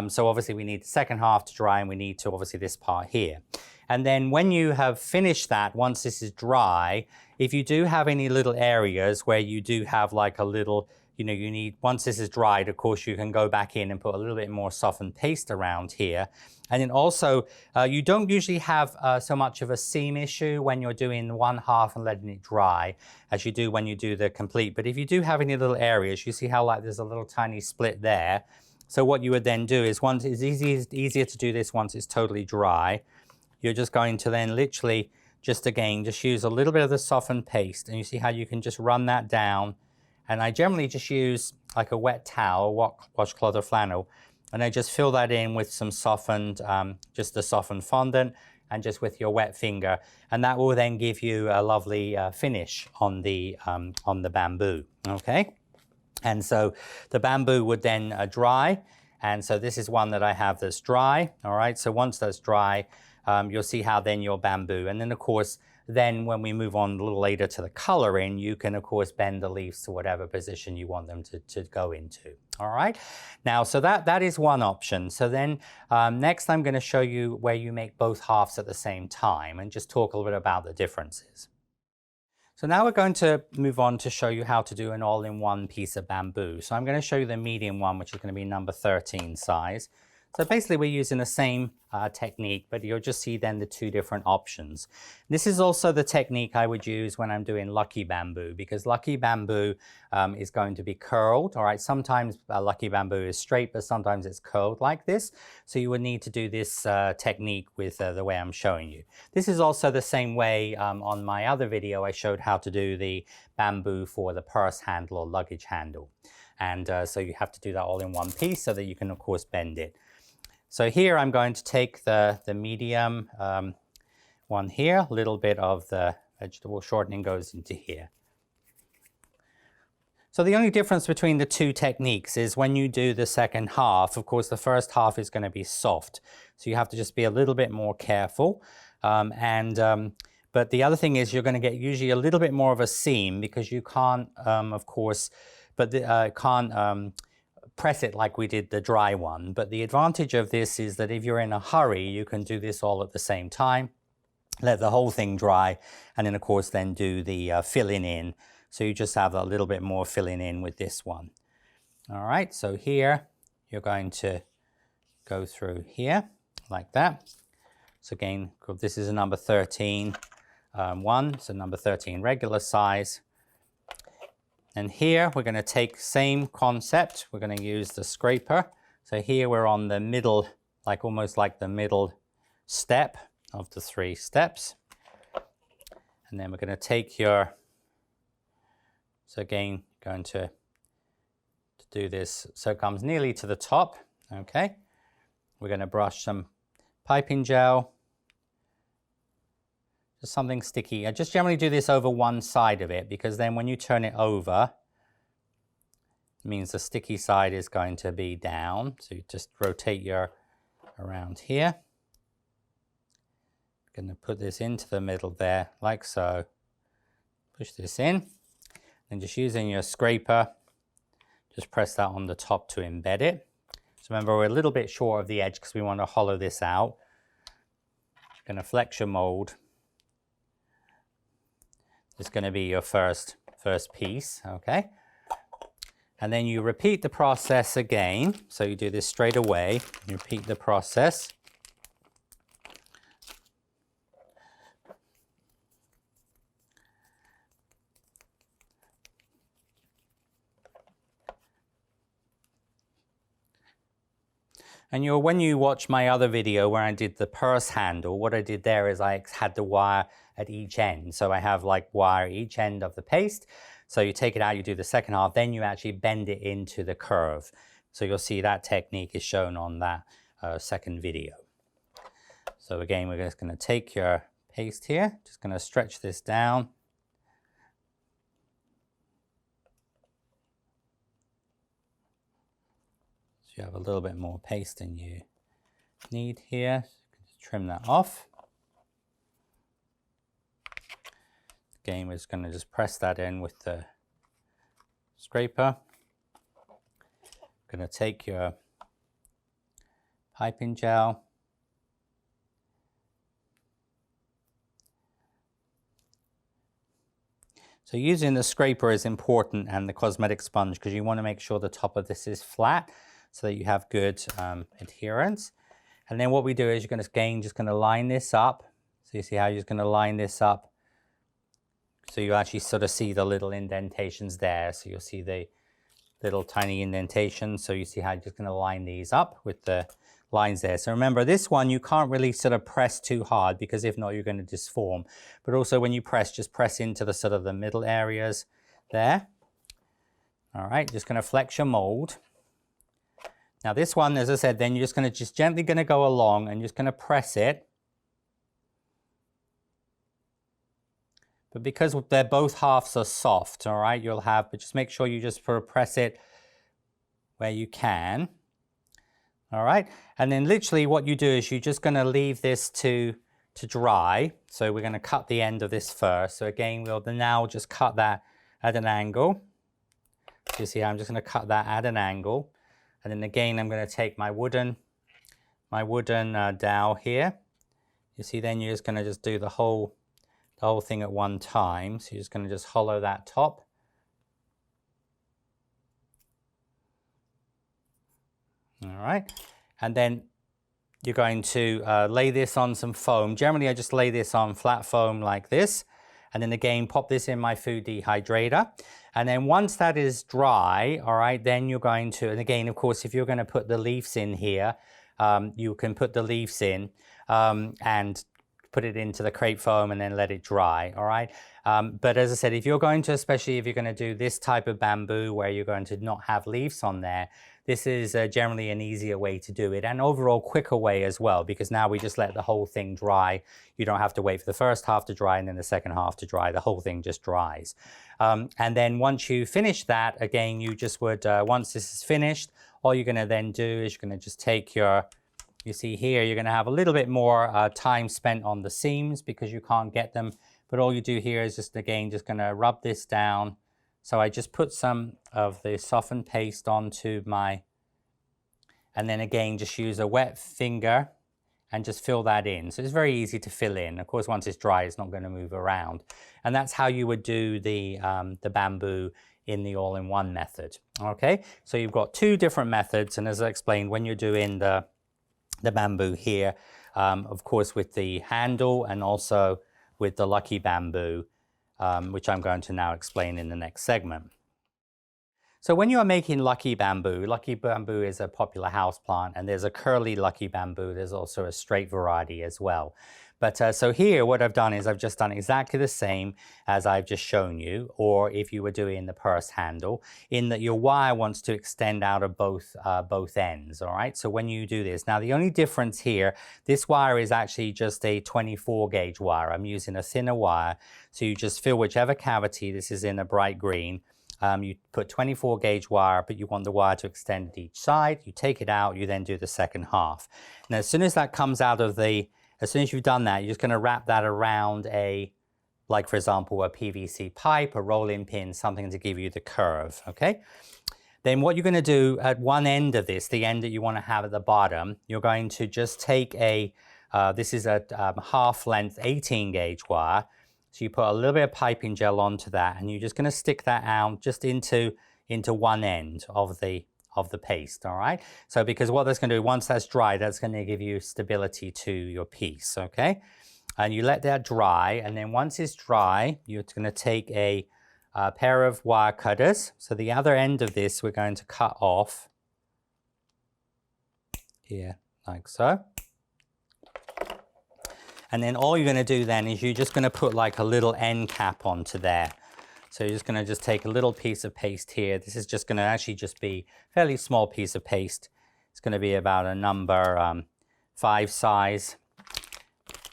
So obviously we need the second half to dry, and we need to obviously this part here. And then when you have finished that, once this is dry, if you do have any little areas where you do have like a little, you know, you need, once this is dried, of course, you can go back in and put a little bit more softened paste around here. And then also, you don't usually have so much of a seam issue when you're doing one half and letting it dry as you do when you do the complete. But if you do have any little areas, you see how like there's a little tiny split there. So what you would then do is, once it's easier to do this once it's totally dry, you're just going to then literally just again, just use a little bit of the softened paste, and you see how you can just run that down. And I generally just use like a wet towel, washcloth or flannel, and I just fill that in with some softened, just the softened fondant, and just with your wet finger. And that will then give you a lovely finish on the bamboo, okay? And so the bamboo would then dry. And so this is one that I have that's dry, all right? So once that's dry, you'll see how then your bamboo, and then of course, then when we move on a little later to the coloring, you can of course bend the leaves to whatever position you want them to go into. All right. Now, so that is one option. So then next I'm going to show you where you make both halves at the same time and just talk a little bit about the differences. So now we're going to move on to show you how to do an all-in-one piece of bamboo. So I'm going to show you the medium one, which is going to be number 13 size. So basically we're using the same technique, but you'll just see then the two different options. This is also the technique I would use when I'm doing lucky bamboo, because lucky bamboo is going to be curled. All right, sometimes lucky bamboo is straight, but sometimes it's curled like this. So you would need to do this technique with the way I'm showing you. This is also the same way on my other video I showed how to do the bamboo for the purse handle or luggage handle. And so you have to do that all in one piece so that you can of course bend it. So here I'm going to take the medium one here, a little bit of the vegetable shortening goes into here. So the only difference between the two techniques is when you do the second half, of course the first half is going to be soft. So you have to just be a little bit more careful. But the other thing is you're going to get usually a little bit more of a seam because you can't, of course, press it like we did the dry one. But the advantage of this is that if you're in a hurry, you can do this all at the same time, let the whole thing dry, and then of course then do the filling in. So you just have a little bit more filling in with this one. All right, so here you're going to go through here like that. So again, this is a number 13 one, so number 13 regular size. And here we're going to take same concept. We're going to use the scraper. So here we're on the middle, like almost like the middle step of the 3 steps. And then we're going to take your, so again, going to do this so it comes nearly to the top. Okay, we're going to brush some piping gel, just something sticky. I just generally do this over one side of it, because then when you turn it over, it means the sticky side is going to be down. So you just rotate your around here. Going to put this into the middle there, like so. Push this in, and just using your scraper, just press that on the top to embed it. So remember, we're a little bit short of the edge because we want to hollow this out. Going to flex your mold. It's going to be your first piece, okay? And then you repeat the process again. So you do this straight away. You repeat the process. And when you watch my other video where I did the purse handle, what I did there is I had the wire at each end. So I have like wire at each end of the paste. So you take it out, you do the second half, then you actually bend it into the curve. So you'll see that technique is shown on that second video. So again, we're just going to take your paste here, just going to stretch this down. So you have a little bit more paste than you need here. So trim that off. Again, we're just going to just press that in with the scraper. Going to take your piping gel. So using the scraper is important, and the cosmetic sponge, because you want to make sure the top of this is flat so that you have good adherence. And then what we do is you're going to just going to line this up. So you see how you're just going to line this up. So you actually sort of see the little indentations there. So you'll see the little tiny indentations. So you see how you're just going to line these up with the lines there. So remember, this one you can't really sort of press too hard, because if not, you're going to disform. But also when you press, just press into the sort of the middle areas there. All right, just going to flex your mold. Now this one, as I said, then you're just going to gently going to go along and just going to press it. But because they're both halves are soft, all right, but just make sure you just press it where you can. All right, and then literally what you do is you're just going to leave this to dry. So we're going to cut the end of this first. So again, we'll now just cut that at an angle. So you see, I'm just going to cut that at an angle. And then again, I'm going to take my wooden dowel here. You see, then you're just going to just do the whole thing at one time. So you're just going to just hollow that top. All right, and then you're going to lay this on some foam. Generally, I just lay this on flat foam like this. And then again, pop this in my food dehydrator. And then once that is dry, all right, then you're going to, and again, of course, if you're going to put the leaves in here, you can put the leaves in and put it into the crepe foam and then let it dry, all right? But as I said, if you're going to, especially if you're going to do this type of bamboo where you're going to not have leaves on there, this is generally an easier way to do it, and overall quicker way as well, because now we just let the whole thing dry. You don't have to wait for the first half to dry and then the second half to dry. The whole thing just dries. And then once you finish that, again, you just would, once this is finished, all you're going to then do is you're going to just take your, you see here, you're going to have a little bit more time spent on the seams because you can't get them. But all you do here is just, again, just going to rub this down. So I just put some of the softened paste onto my, and then again, just use a wet finger and just fill that in. So it's very easy to fill in. Of course, once it's dry, it's not going to move around. And that's how you would do the bamboo in the all-in-one method. Okay, so you've got two different methods. And as I explained, when you're doing the bamboo here, of course, with the handle and also with the lucky bamboo, which I'm going to now explain in the next segment. So when you are making lucky bamboo is a popular house plant, and there's a curly lucky bamboo. There's also a straight variety as well. But so here, what I've done is I've just done exactly the same as I've just shown you, or if you were doing the purse handle, in that your wire wants to extend out of both ends, all right? So when you do this, now the only difference here, this wire is actually just a 24 gauge wire. I'm using a thinner wire, so you just fill whichever cavity. This is in a bright green. You put 24 gauge wire, but you want the wire to extend at each side. You take it out, you then do the second half. Now, as soon as that comes out of as soon as you've done that, you're just going to wrap that around like for example, a PVC pipe, a rolling pin, something to give you the curve, okay? Then what you're going to do at one end of this, the end that you want to have at the bottom, you're going to just take this is a half length 18 gauge wire. So you put a little bit of piping gel onto that, and you're just going to stick that out just into one end of the paste, all right? So because what that's going to do, once that's dry, that's going to give you stability to your piece, okay? And you let that dry, and then once it's dry, you're going to take a pair of wire cutters. So the other end of this, we're going to cut off here, like so. And then all you're going to do then is you're just going to put like a little end cap onto there. So you're just going to take a little piece of paste here. This is just going to actually just be a fairly small piece of paste. It's going to be about a number 5 size.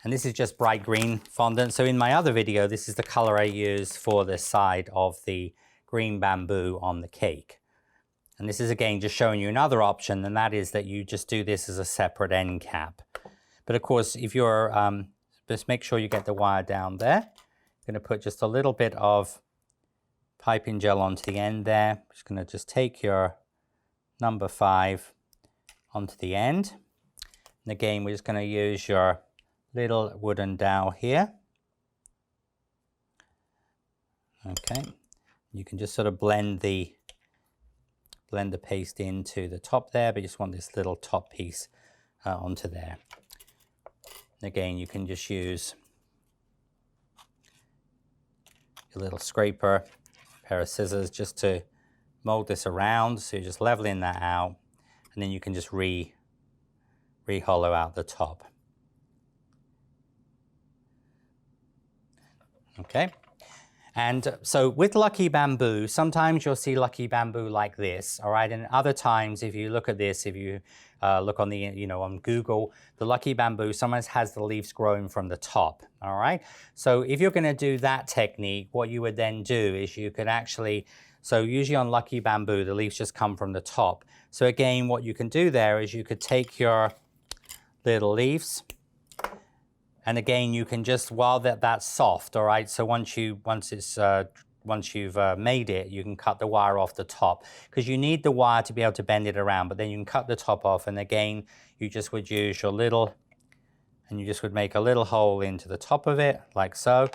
And this is just bright green fondant. So in my other video, this is the color I use for the side of the green bamboo on the cake. And this is again just showing you another option, and that is that you just do this as a separate end cap. But of course, if you're, just make sure you get the wire down there. I'm going to put just a little bit of piping gel onto the end there. I'm just going to just take your number 5 onto the end. And again, we're just going to use your little wooden dowel here. Okay, you can just sort of blend the paste into the top there, but you just want this little top piece onto there. And again, you can just use your little scraper, pair of scissors, just to mold this around. So you're just leveling that out, and then you can just re-hollow out the top. Okay. And so with lucky bamboo, sometimes you'll see lucky bamboo like this, all right? And other times, if you look at this, if you look on on Google, the lucky bamboo sometimes has the leaves growing from the top, all right? So if you're going to do that technique, what you would then do is you could actually, so usually on lucky bamboo, the leaves just come from the top. So again, what you can do there is you could take your little leaves, and again, you can just, while that's soft, all right? So once you've made it, you can cut the wire off the top, because you need the wire to be able to bend it around, but then you can cut the top off, and again, you just would use your little, and you just would make a little hole into the top of it, like so.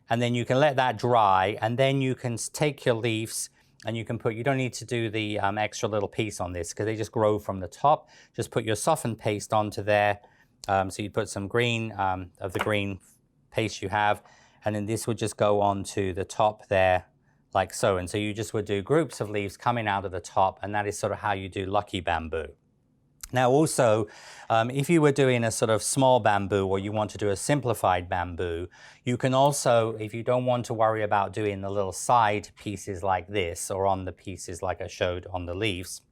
And then you can let that dry, and then you can take your leaves, and you can put, you don't need to do the extra little piece on this, because they just grow from the top. Just put your softened paste onto there. So you put some green of the green paste you have, and then this would just go onto the top there, like so. And so you just would do groups of leaves coming out of the top, and that is sort of how you do lucky bamboo. Now also, if you were doing a sort of small bamboo, or you want to do a simplified bamboo, you can also, if you don't want to worry about doing the little side pieces like this, or on the pieces like I showed on the leaves,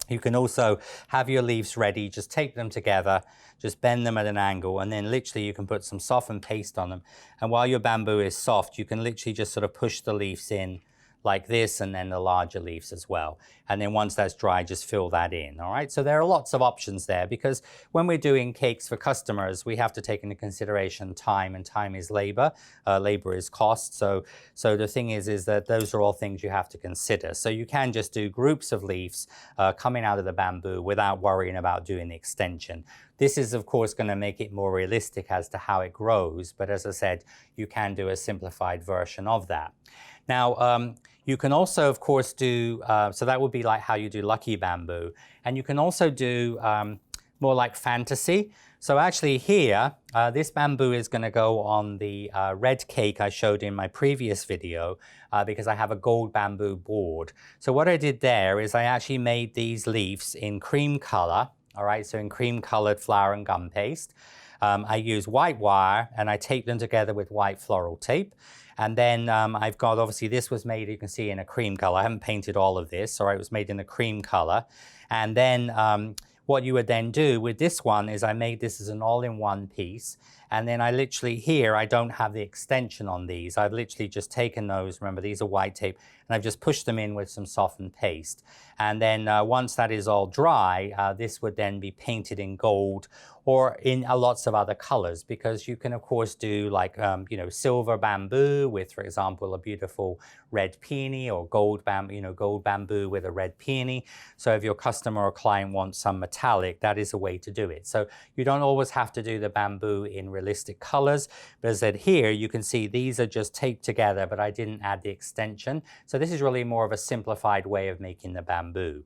you can also have your leaves ready, just tape them together, just bend them at an angle, and then literally you can put some softened paste on them. And while your bamboo is soft, you can literally just sort of push the leaves in like this, and then the larger leaves as well. And then once that's dry, just fill that in, all right? So there are lots of options there, because when we're doing cakes for customers, we have to take into consideration time, and time is labor, labor is cost. So the thing is that those are all things you have to consider. So you can just do groups of leaves coming out of the bamboo without worrying about doing the extension. This is, of course, going to make it more realistic as to how it grows. But as I said, you can do a simplified version of that. Now, you can also, of course, do, so that would be like how you do lucky bamboo. And you can also do more like fantasy. So actually here, this bamboo is going to go on the red cake I showed in my previous video because I have a gold bamboo board. So what I did there is I actually made these leaves in cream color. All right, so in cream colored flour and gum paste. I use white wire and I tape them together with white floral tape. And then I've got, obviously this was made, you can see, in a cream color. I haven't painted all of this, all right, it was made in a cream color. And then what you would then do with this one is I made this as an all-in-one piece. And then I literally here, I don't have the extension on these. I've literally just taken those, remember these are white tape, and I've just pushed them in with some softened paste. And then once that is all dry, this would then be painted in gold or in lots of other colors, because you can of course do like, you know, silver bamboo with, for example, a beautiful red peony, or gold bamboo, you know, gold bamboo with a red peony. So if your customer or client wants some metallic, that is a way to do it. So you don't always have to do the bamboo in realistic colors, but as I said here, you can see these are just taped together, but I didn't add the extension. So this is really more of a simplified way of making the bamboo.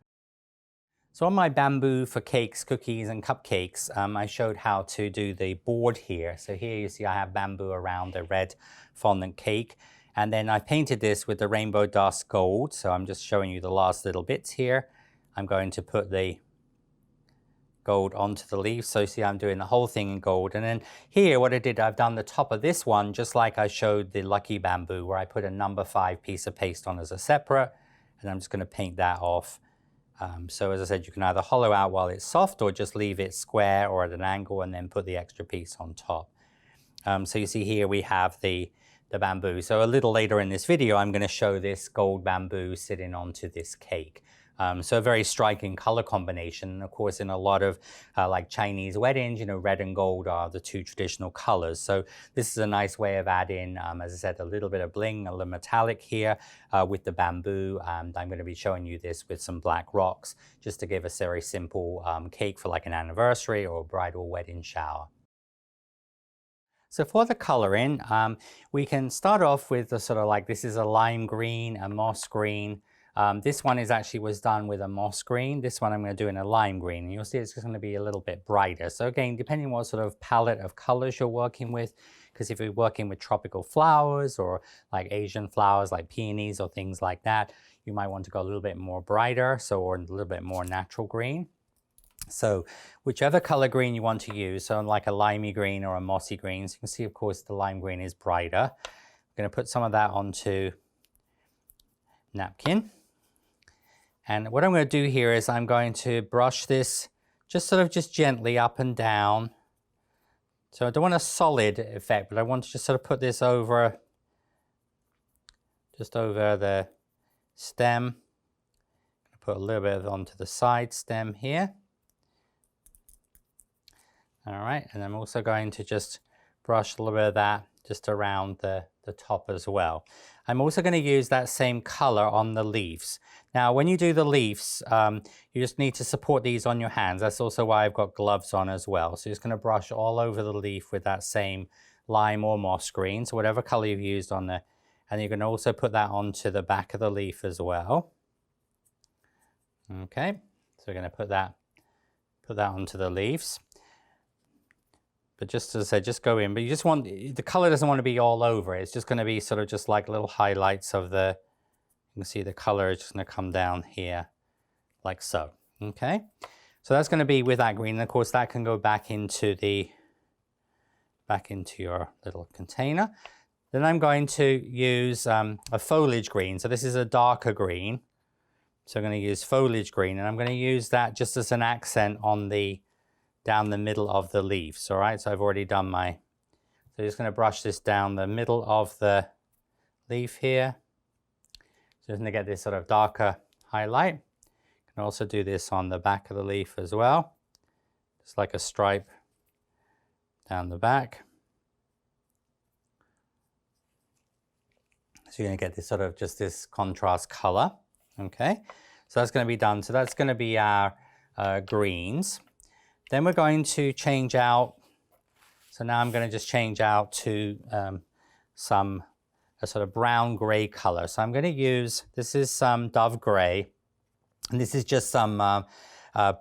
So on my bamboo for cakes, cookies, and cupcakes, I showed how to do the board here. So here you see I have bamboo around the red fondant cake. And then I painted this with the rainbow dust gold. So I'm just showing you the last little bits here. I'm going to put the gold onto the leaf. So you see I'm doing the whole thing in gold. And then here what I did, I've done the top of this one just like I showed the lucky bamboo, where I put a number 5 piece of paste on as a separate. And I'm just going to paint that off. So as I said, you can either hollow out while it's soft or just leave it square or at an angle and then put the extra piece on top. So you see here we have the bamboo. So a little later in this video, I'm going to show this gold bamboo sitting onto this cake. So a very striking color combination. Of course, in a lot of like Chinese weddings, you know, red and gold are the 2 traditional colors. So this is a nice way of adding, as I said, a little bit of bling, a little metallic here with the bamboo. And I'm going to be showing you this with some black rocks, just to give a very simple cake for like an anniversary or a bridal wedding shower. So for the coloring, we can start off with the sort of like, this is a lime green, a moss green. This one was done with a moss green. This one I'm going to do in a lime green. And you'll see it's going to be a little bit brighter. So again, depending on what sort of palette of colors you're working with, because if you're working with tropical flowers or like Asian flowers like peonies or things like that, you might want to go a little bit more brighter, so, or a little bit more natural green. So whichever color green you want to use, so like a limey green or a mossy green. So you can see, of course, the lime green is brighter. I'm going to put some of that onto napkin. And what I'm going to do here is I'm going to brush this just gently up and down. So I don't want a solid effect, but I want to just sort of put this over, just over the stem. Put a little bit onto the side stem here. All right, and I'm also going to just brush a little bit of that just around the top as well. I'm also going to use that same color on the leaves. Now, when you do the leaves, you just need to support these on your hands. That's also why I've got gloves on as well. So you're just going to brush all over the leaf with that same lime or moss green. So whatever color you've used on the, and you can also put that onto the back of the leaf as well. Okay, so we're going to put that onto the leaves. But just as I said, just go in, but you just want, the color doesn't want to be all over it. It's just going to be sort of just like little highlights of the, you can see the color is just going to come down here like so. Okay, so that's going to be with that green. And of course that can go back into your little container. Then I'm going to use a foliage green. So this is a darker green. So I'm going to use foliage green, and I'm going to use that just as an accent on the, down the middle of the leaves. All right, so I've already done my, so just going to brush this down the middle of the leaf here. So just going to get this sort of darker highlight. You can also do this on the back of the leaf as well. Just like a stripe down the back. So you're going to get this sort of just this contrast color. Okay, so that's going to be done. So that's going to be our greens. Then we're going to change out, so now I'm going to just change out to a sort of brown gray color. So I'm going to use, this is some Dove Gray, and this is just some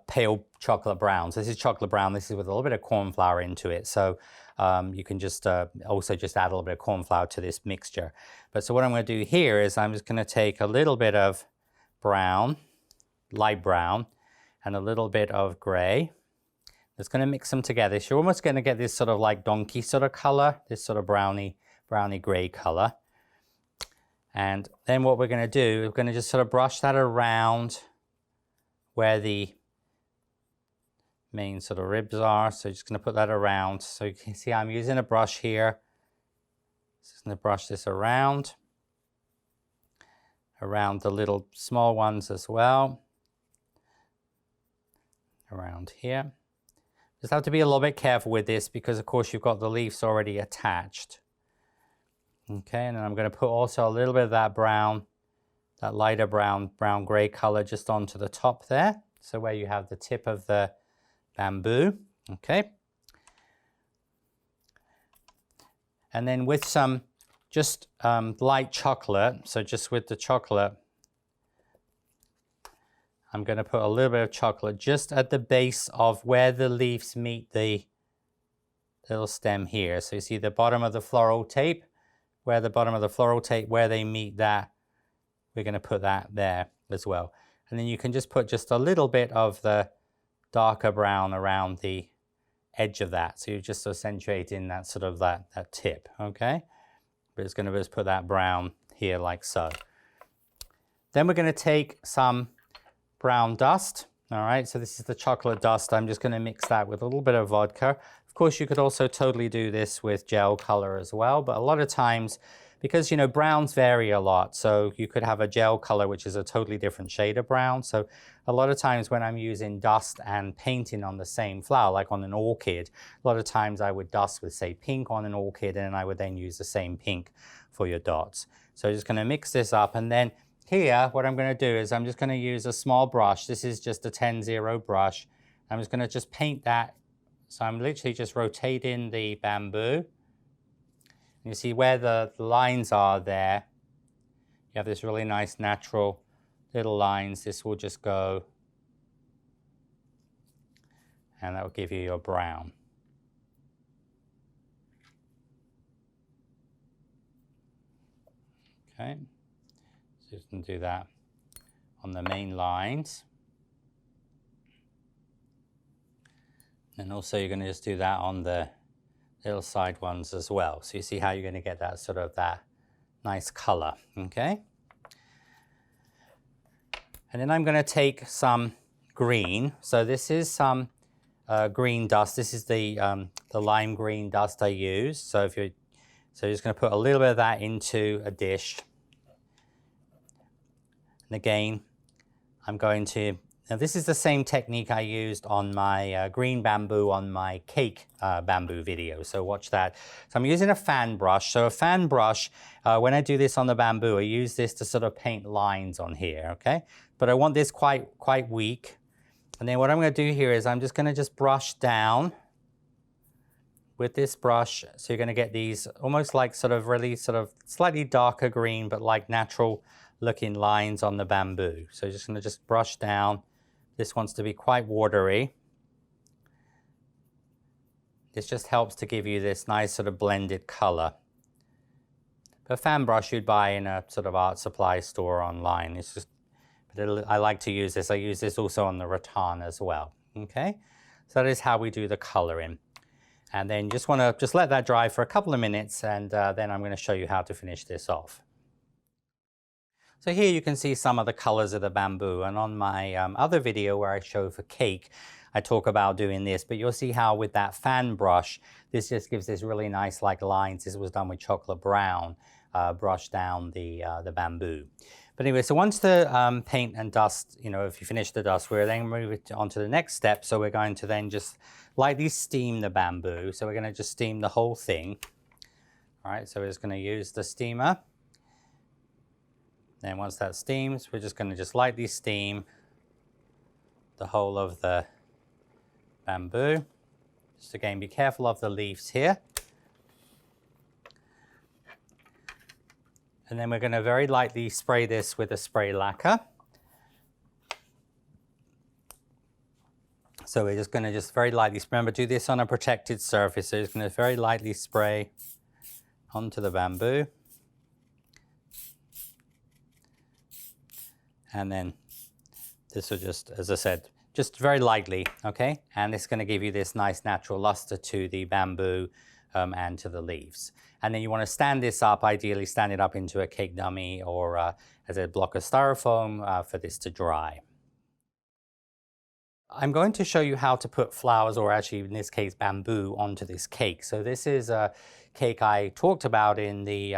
pale chocolate brown. So this is chocolate brown. This is with a little bit of corn flour into it. So you can just also just add a little bit of corn flour to this mixture. But so what I'm going to do here is I'm just going to take a little bit of brown, light brown, and a little bit of gray. Just going to mix them together. So you're almost going to get this sort of like donkey sort of color, this sort of browny gray color. And then what we're going to do, we're going to just sort of brush that around where the main sort of ribs are. So just going to put that around. So you can see I'm using a brush here. Just going to brush this around the little small ones as well. Around here. Just have to be a little bit careful with this because of course you've got the leaves already attached. Okay, and then I'm going to put also a little bit of that brown, that lighter brown gray color just onto the top there. So where you have the tip of the bamboo, okay. And then with some just light chocolate, so just with the chocolate, I'm going to put a little bit of chocolate just at the base of where the leaves meet the little stem here. So you see the bottom of the floral tape, where they meet that, we're going to put that there as well. And then you can just put just a little bit of the darker brown around the edge of that. So you're just accentuating that sort of that tip, okay? But it's going to just put that brown here like so. Then we're going to take some brown dust. All right, so this is the chocolate dust. I'm just going to mix that with a little bit of vodka. Of course, you could also totally do this with gel color as well, but a lot of times, because you know browns vary a lot, so you could have a gel color which is a totally different shade of brown. So a lot of times when I'm using dust and painting on the same flower, like on an orchid, a lot of times I would dust with say pink on an orchid, and I would then use the same pink for your dots. So I'm just going to mix this up, and then here, what I'm going to do is I'm just going to use a small brush. This is just a 10-0 brush. I'm just going to just paint that. So I'm literally just rotating the bamboo. You see where the lines are there. You have this really nice natural little lines. This will just go, and that will give you your brown. Okay. So you can do that on the main lines. And also you're going to just do that on the little side ones as well. So you see how you're going to get that sort of that nice color, okay? And then I'm going to take some green. So this is some green dust. This is the lime green dust I use. So you're just going to put a little bit of that into a dish. And again, I'm going to, now this is the same technique I used on my green bamboo on my cake bamboo video, so watch that. So I'm using a fan brush. So a fan brush, when I do this on the bamboo, I use this to sort of paint lines on here, okay? But I want this quite weak. And then what I'm going to do here is I'm just going to just brush down with this brush. So you're going to get these almost like sort of really sort of slightly darker green, but like natural looking lines on the bamboo. So just going to just brush down. This wants to be quite watery. This just helps to give you this nice sort of blended color. A fan brush you'd buy in a sort of art supply store online. It's just, but I like to use this. I use this also on the rattan as well. Okay, so that is how we do the coloring. And then just want to just let that dry for a couple of minutes, and then I'm going to show you how to finish this off. So here you can see some of the colors of the bamboo, and on my other video where I show for cake, I talk about doing this, but you'll see how with that fan brush, this just gives this really nice like lines. This was done with chocolate brown, brush down the bamboo. But anyway, so once the paint and dust, you know, if you finish the dust, we're then move on to the next step. So we're going to then just lightly steam the bamboo. So we're going to just steam the whole thing. All right, so we're just going to use the steamer. Then once that steams, we're just going to just lightly steam the whole of the bamboo. Just again, be careful of the leaves here. And then we're going to very lightly spray this with a spray lacquer. So we're just going to just very lightly, remember, do this on a protected surface. So just going to very lightly spray onto the bamboo. And then this will just, as I said, just very lightly, okay? And it's going to give you this nice natural luster to the bamboo and to the leaves. And then you want to stand this up, ideally stand it up into a cake dummy or as a block of styrofoam for this to dry. I'm going to show you how to put flowers, or actually in this case bamboo, onto this cake. So this is a cake I talked about in the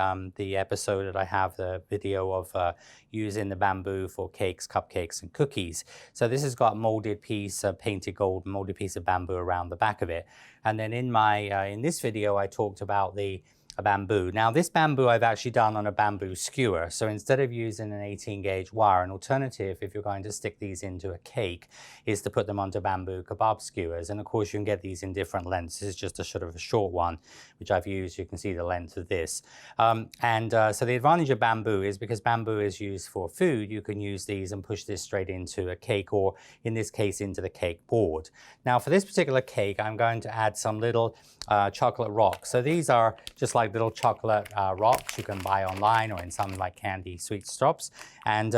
episode that I have the video of using the bamboo for cakes, cupcakes and cookies. So this has got a molded piece of painted gold, molded piece of bamboo around the back of it. And then in my in this video I talked about the bamboo. Now this bamboo I've actually done on a bamboo skewer. So instead of using an 18 gauge wire, an alternative if you're going to stick these into a cake is to put them onto bamboo kebab skewers. And of course you can get these in different lengths. This is just a sort of a short one which I've used. You can see the length of this. So the advantage of bamboo is because bamboo is used for food, you can use these and push this straight into a cake, or in this case into the cake board. Now for this particular cake I'm going to add some little chocolate rocks. So these are just like little chocolate rocks you can buy online or in some like candy sweet stops, and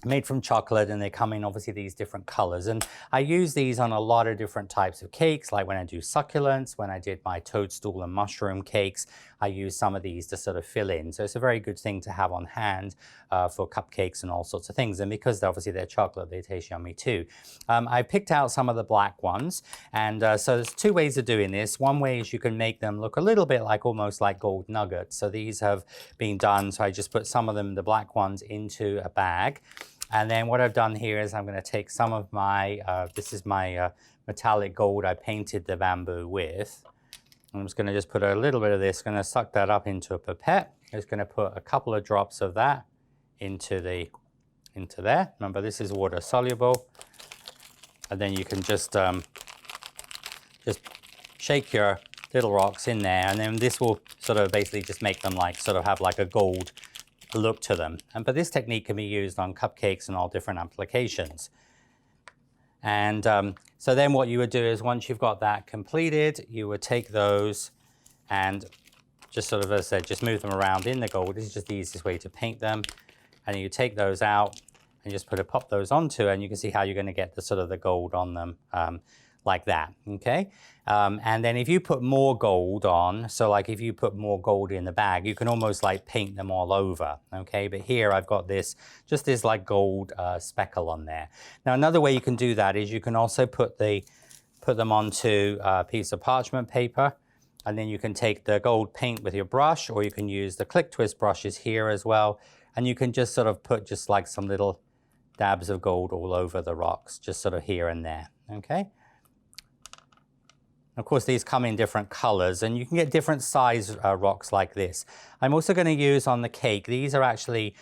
made from chocolate, and they come in obviously these different colors. And I use these on a lot of different types of cakes, like when I do succulents, when I did my toadstool and mushroom cakes, I use some of these to sort of fill in. So it's a very good thing to have on hand for cupcakes and all sorts of things. And because obviously they're chocolate, they taste yummy too. I picked out some of the black ones. And so there's two ways of doing this. One way is you can make them look a little bit like almost like gold nuggets. So these have been done. So I just put some of them, the black ones, into a bag. And then what I've done here is I'm going to take some of my, this is my metallic gold I painted the bamboo with. I'm just going to just put a little bit of this, going to suck that up into a pipette. I'm just going to put a couple of drops of that into there. Remember, this is water soluble. And then you can just shake your little rocks in there. And then this will sort of basically just make them like, sort of have like a gold look to them. But this technique can be used on cupcakes and all different applications. And so then what you would do is once you've got that completed, you would take those and just sort of, as I said, just move them around in the gold. This is just the easiest way to paint them. And you take those out and just pop those onto, and you can see how you're going to get the sort of the gold on them like that, okay? And then if you put more gold on, so like if you put more gold in the bag, you can almost like paint them all over, okay? But here I've got this, just this like gold speckle on there. Now another way you can do that is you can also put them onto a piece of parchment paper, and then you can take the gold paint with your brush, or you can use the click twist brushes here as well, and you can just sort of put just like some little dabs of gold all over the rocks, just sort of here and there, okay? Of course, these come in different colors, and you can get different size rocks like this. I'm also going to use on the cake, these are actually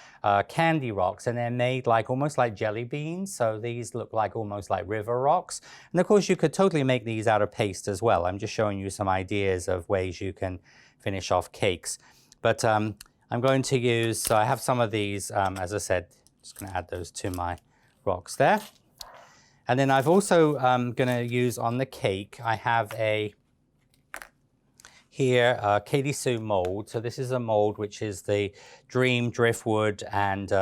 candy rocks, and they're made like almost like jelly beans. So these look like almost like river rocks. And of course, you could totally make these out of paste as well. I'm just showing you some ideas of ways you can finish off cakes. But I'm going to use, so I have some of these, as I said, just going to add those to my rocks there. And then I've also going to use on the cake, I have here Katy Sue mold. So this is a mold which is the dream driftwood, and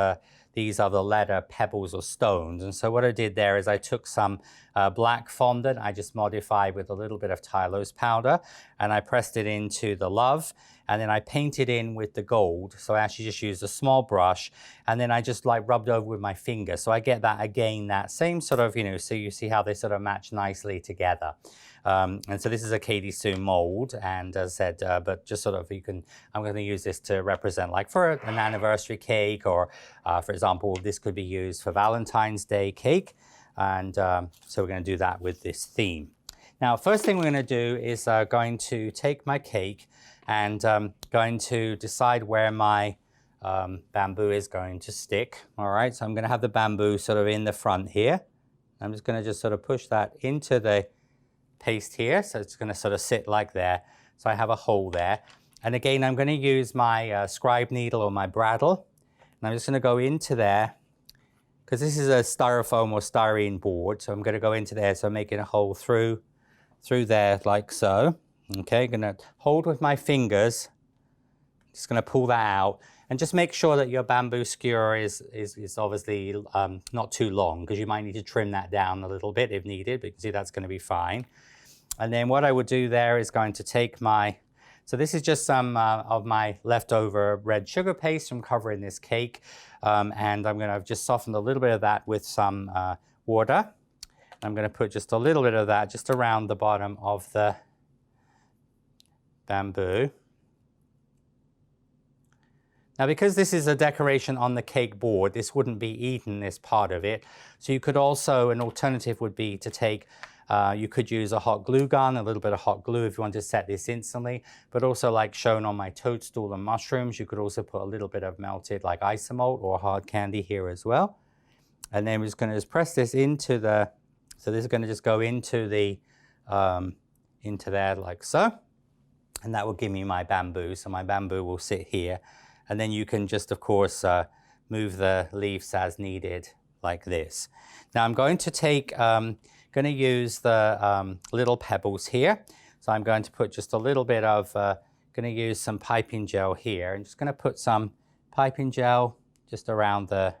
these are the letter pebbles or stones. And so what I did there is I took some black fondant, I just modified with a little bit of Tylose powder, and I pressed it into the love, and then I painted in with the gold. So I actually just used a small brush, and then I just like rubbed over with my finger. So I get that again, that same sort of, so you see how they sort of match nicely together. And so this is a Katy Sue mold, and as I said, but just sort of I'm going to use this to represent like for an anniversary cake, or for example, this could be used for Valentine's Day cake. And so we're going to do that with this theme. Now, first thing we're going to do is going to take my cake and going to decide where my bamboo is going to stick. All right, so I'm going to have the bamboo sort of in the front here. I'm just going to just sort of push that into the paste here. So it's going to sort of sit like there. So I have a hole there. And again, I'm going to use my scribe needle or my bradawl. And I'm just going to go into there, because this is a styrofoam or styrene board. So I'm going to go into there. So I'm making a hole through there like so. Okay, going to hold with my fingers. Just going to pull that out. And just make sure that your bamboo skewer is obviously not too long, because you might need to trim that down a little bit if needed, but you can see that's going to be fine. And then what I would do there is going to take so this is just some of my leftover red sugar paste from covering this cake. And I'm going to just soften a little bit of that with some water. I'm going to put just a little bit of that just around the bottom of the bamboo. Now, because this is a decoration on the cake board, this wouldn't be eaten, this part of it. So you could also, an alternative would be to take, you could use a hot glue gun, a little bit of hot glue if you want to set this instantly. But also, like shown on my toadstool and mushrooms, you could also put a little bit of melted like Isomalt or hard candy here as well. And then we're just going to just press this into so this is going to just go into into there like so. And that will give me my bamboo. So my bamboo will sit here. And then you can just, of course, move the leaves as needed like this. Now I'm going to going to use the little pebbles here. So I'm going to put just a little bit of, going to use some piping gel here. I'm just going to put some piping gel just around the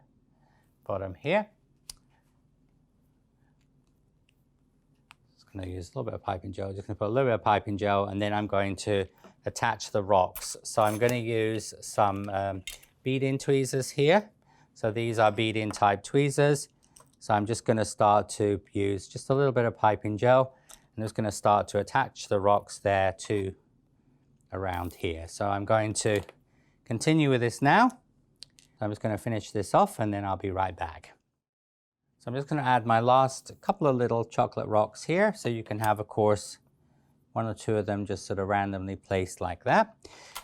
bottom here. Just going to use a little bit of piping gel. Just going to put a little bit of piping gel, and then I'm going to attach the rocks. So I'm going to use some bead-in tweezers here. So these are bead-in type tweezers. So I'm just going to start to use just a little bit of piping gel. I'm just going to start to attach the rocks there to around here. So I'm going to continue with this now. I'm just going to finish this off, and then I'll be right back. So I'm just going to add my last couple of little chocolate rocks here. So you can have, of course, one or two of them just sort of randomly placed like that.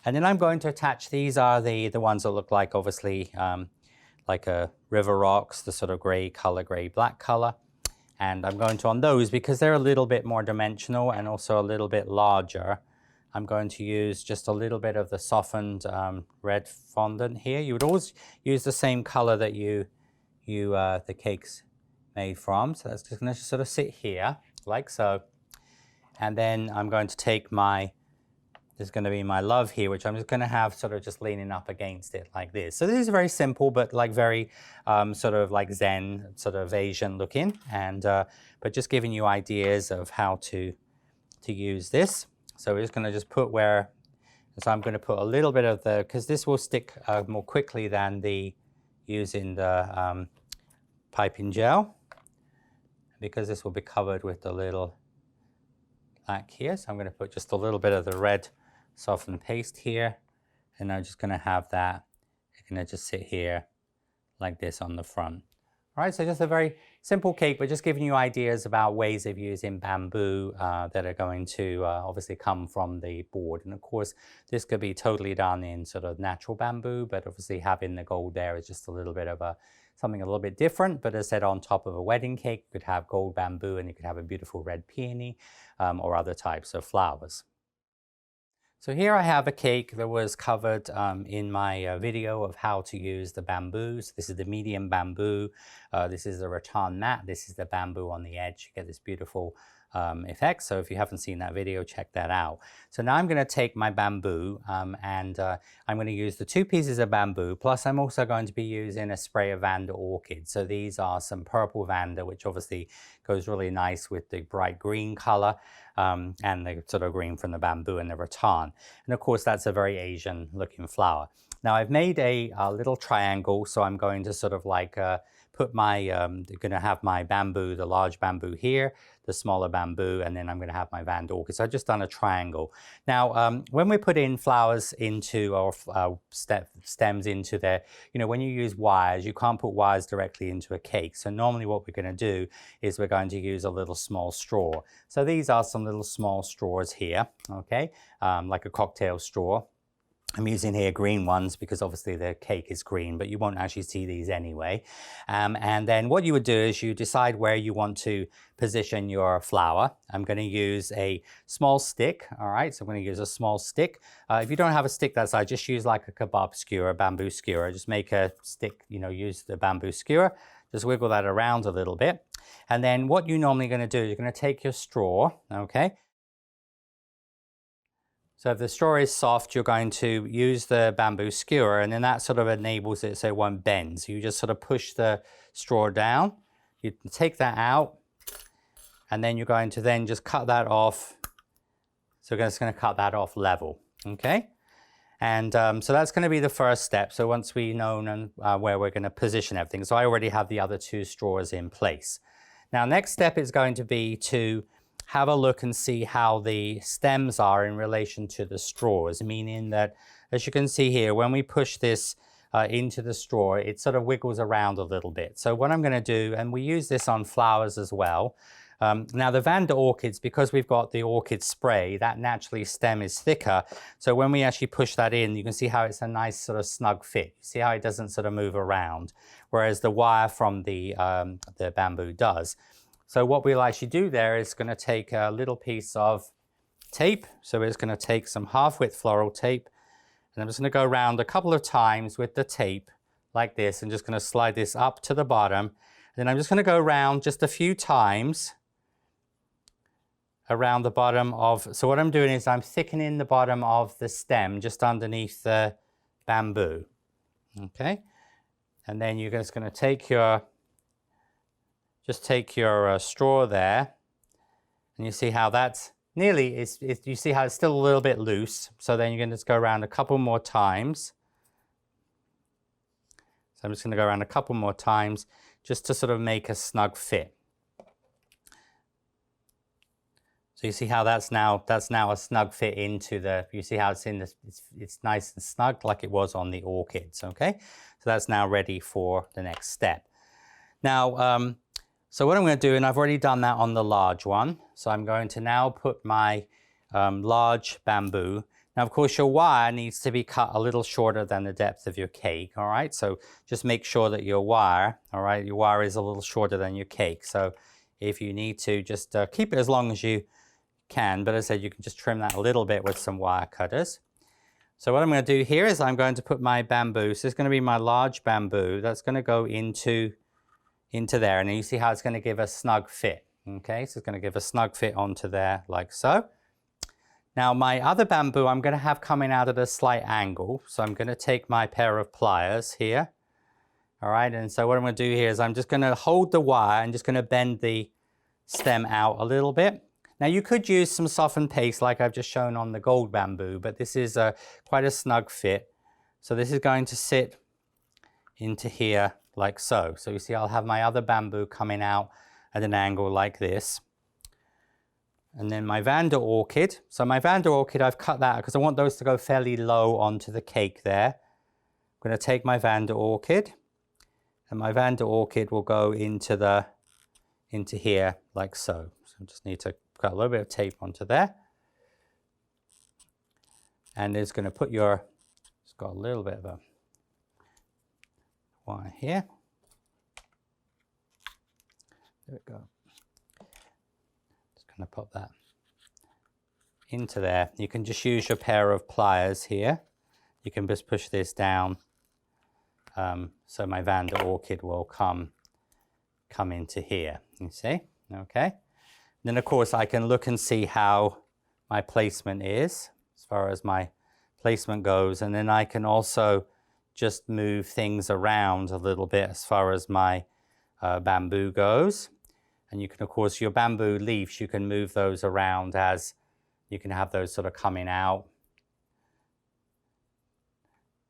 And then I'm going to attach, these are the ones that look like, obviously, like a river rocks, the sort of gray color, gray-black color. And I'm going to, on those, because they're a little bit more dimensional and also a little bit larger, I'm going to use just a little bit of the softened red fondant here. You would always use the same color that the cake's made from. So that's just going to sort of sit here, like so. And then I'm going to take there's going to be my love here, which I'm just going to have sort of just leaning up against it like this. So this is very simple, but like very sort of like Zen, sort of Asian looking. And but just giving you ideas of how to use this. So we're just going to just put so I'm going to put a little bit of because this will stick more quickly than using the piping gel, because this will be covered with the little black here. So I'm going to put just a little bit of the red softened paste here, and I'm just going to have that. It's going to just sit here like this on the front. All right, so just a very simple cake, but just giving you ideas about ways of using bamboo that are going to obviously come from the board. And of course, this could be totally done in sort of natural bamboo, but obviously having the gold there is just a little bit of something a little bit different. But as I said, on top of a wedding cake, you could have gold bamboo, and you could have a beautiful red peony or other types of flowers. So here I have a cake that was covered in my video of how to use the bamboos. This is the medium bamboo. This is the rattan mat. This is the bamboo on the edge. You get this beautiful effect. So if you haven't seen that video, check that out. So now I'm going to take my bamboo and I'm going to use the 2 pieces of bamboo. Plus I'm also going to be using a spray of Vanda orchid. So these are some purple Vanda, which obviously goes really nice with the bright green color. And the sort of green from the bamboo and the rattan. And of course, that's a very Asian looking flower. Now I've made a little triangle, so I'm going to sort of like put going to have my bamboo, the large bamboo here, the smaller bamboo, and then I'm going to have my Vanda orchid. So I've just done a triangle. Now, when we put in flowers into, or stems into there, when you use wires, you can't put wires directly into a cake. So normally what we're going to do is we're going to use a little small straw. So these are some little small straws here, okay, like a cocktail straw. I'm using here green ones because obviously the cake is green, but you won't actually see these anyway. And then what you would do is you decide where you want to position your flower. I'm going to use a small stick, all right? So I'm going to use a small stick. If you don't have a stick that size, just use like a kebab skewer, bamboo skewer. Just make a stick, use the bamboo skewer. Just wiggle that around a little bit. And then what you're normally going to do, you're going to take your straw, okay? So if the straw is soft, you're going to use the bamboo skewer, and then that sort of enables it so it won't bend. So you just sort of push the straw down, you take that out, and then you're going to then just cut that off. So we're just going to cut that off level, okay? And so that's going to be the first step. So once we know where we're going to position everything. So I already have the other two straws in place. Now, next step is going to be to have a look and see how the stems are in relation to the straws, meaning that, as you can see here, when we push this into the straw, it sort of wiggles around a little bit. So what I'm going to do, and we use this on flowers as well. Now the Vanda orchids, because we've got the orchid spray, that naturally stem is thicker. So when we actually push that in, you can see how it's a nice sort of snug fit. See how it doesn't sort of move around, whereas the wire from the bamboo does. So what we'll actually do there is going to take a little piece of tape. So we're just going to take some half-width floral tape, and I'm just going to go around a couple of times with the tape like this, and just going to slide this up to the bottom. And then I'm just going to go around just a few times around the bottom of, so what I'm doing is I'm thickening the bottom of the stem just underneath the bamboo, okay? And then you're just going to take your, straw there, and you see how that's nearly, you see how it's still a little bit loose, so then you're going to just go around a couple more times. So I'm just going to go around a couple more times just to sort of make a snug fit. So you see how that's now a snug fit into the, you see how it's in this, it's nice and snug like it was on the orchids, okay? So that's now ready for the next step. Now, so what I'm going to do, and I've already done that on the large one, so I'm going to now put my large bamboo. Now, of course, your wire needs to be cut a little shorter than the depth of your cake, all right? So just make sure that your wire, all right, your wire is a little shorter than your cake. So if you need to, just keep it as long as you can, but as I said, you can just trim that a little bit with some wire cutters. So what I'm going to do here is I'm going to put my bamboo, so it's going to be my large bamboo, that's going to go into there, and you see how it's going to give a snug fit, okay? So it's going to give a snug fit onto there like so. Now my other bamboo I'm going to have coming out at a slight angle, so I'm going to take my pair of pliers here, all right? And so what I'm going to do here is I'm just going to hold the wire and just going to bend the stem out a little bit. Now you could use some softened paste like I've just shown on the gold bamboo, but this is quite a snug fit. So this is going to sit into here like so. So you see I'll have my other bamboo coming out at an angle like this. And then my Vanda orchid. So my Vanda orchid, I've cut that because I want those to go fairly low onto the cake there. I'm going to take my Vanda orchid, and my Vanda orchid will go into here like so. So I just need to cut a little bit of tape onto there, and it's going to put your, it's got a little bit of a wire here. There we go. Just going to pop that into there. You can just use your pair of pliers here. You can just push this down, so my Vanda orchid will come into here. You see, okay. Then, of course, I can look and see how my placement is as far as my placement goes. And then I can also just move things around a little bit as far as my bamboo goes. And you can, of course, your bamboo leaves, you can move those around as you can have those sort of coming out.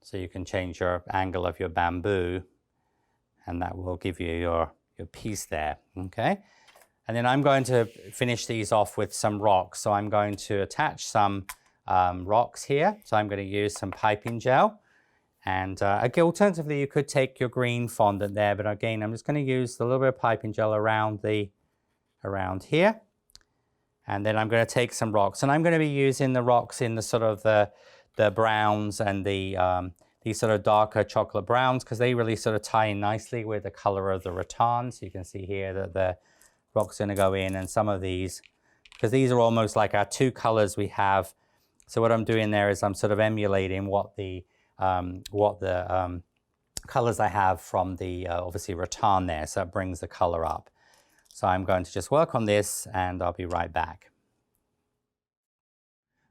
So you can change your angle of your bamboo, and that will give you your piece there, okay? And then I'm going to finish these off with some rocks. So I'm going to attach some rocks here. So I'm going to use some piping gel. And alternatively, you could take your green fondant there. But again, I'm just going to use a little bit of piping gel around here. And then I'm going to take some rocks. And I'm going to be using the rocks in the sort of the browns and these sort of darker chocolate browns, because they really sort of tie in nicely with the color of the rattan. So you can see here that the rocks going to go in, and some of these, because these are almost like our two colors we have. So what I'm doing there is I'm sort of emulating what the colors I have from the obviously rattan there, so it brings the color up. So I'm going to just work on this and I'll be right back.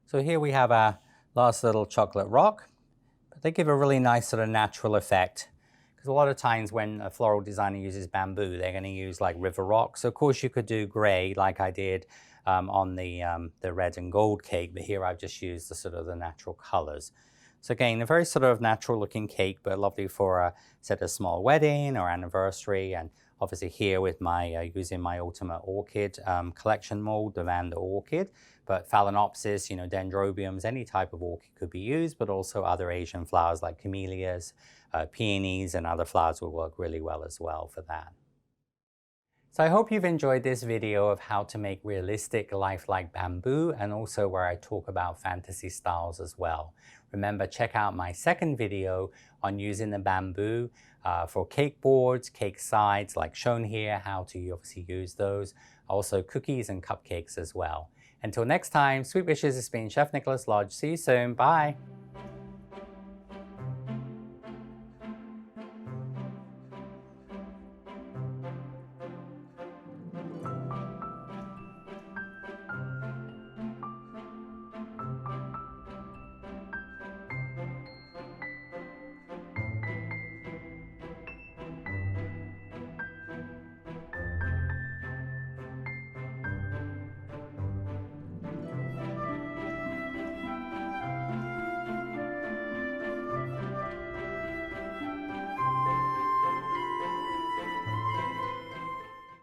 So here we have our last little chocolate rock. But they give a really nice sort of natural effect. Because a lot of times when a floral designer uses bamboo, they're going to use like river rock. So of course you could do gray like I did on the red and gold cake, but here I've just used the sort of the natural colors. So again, a very sort of natural looking cake, but lovely for a set a small wedding or anniversary. And obviously here with my using my Ultimate Orchid collection mold, the Vanda Orchid. But Phalaenopsis, you know, Dendrobiums, any type of orchid could be used, but also other Asian flowers like camellias, peonies, and other flowers will work really well as well for that. So I hope you've enjoyed this video of how to make realistic lifelike bamboo, and also where I talk about fantasy styles as well. Remember, check out my second video on using the bamboo for cake boards, cake sides like shown here, how to obviously use those. Also cookies and cupcakes as well. Until next time, sweet wishes. It's been Chef Nicholas Lodge. See you soon. Bye.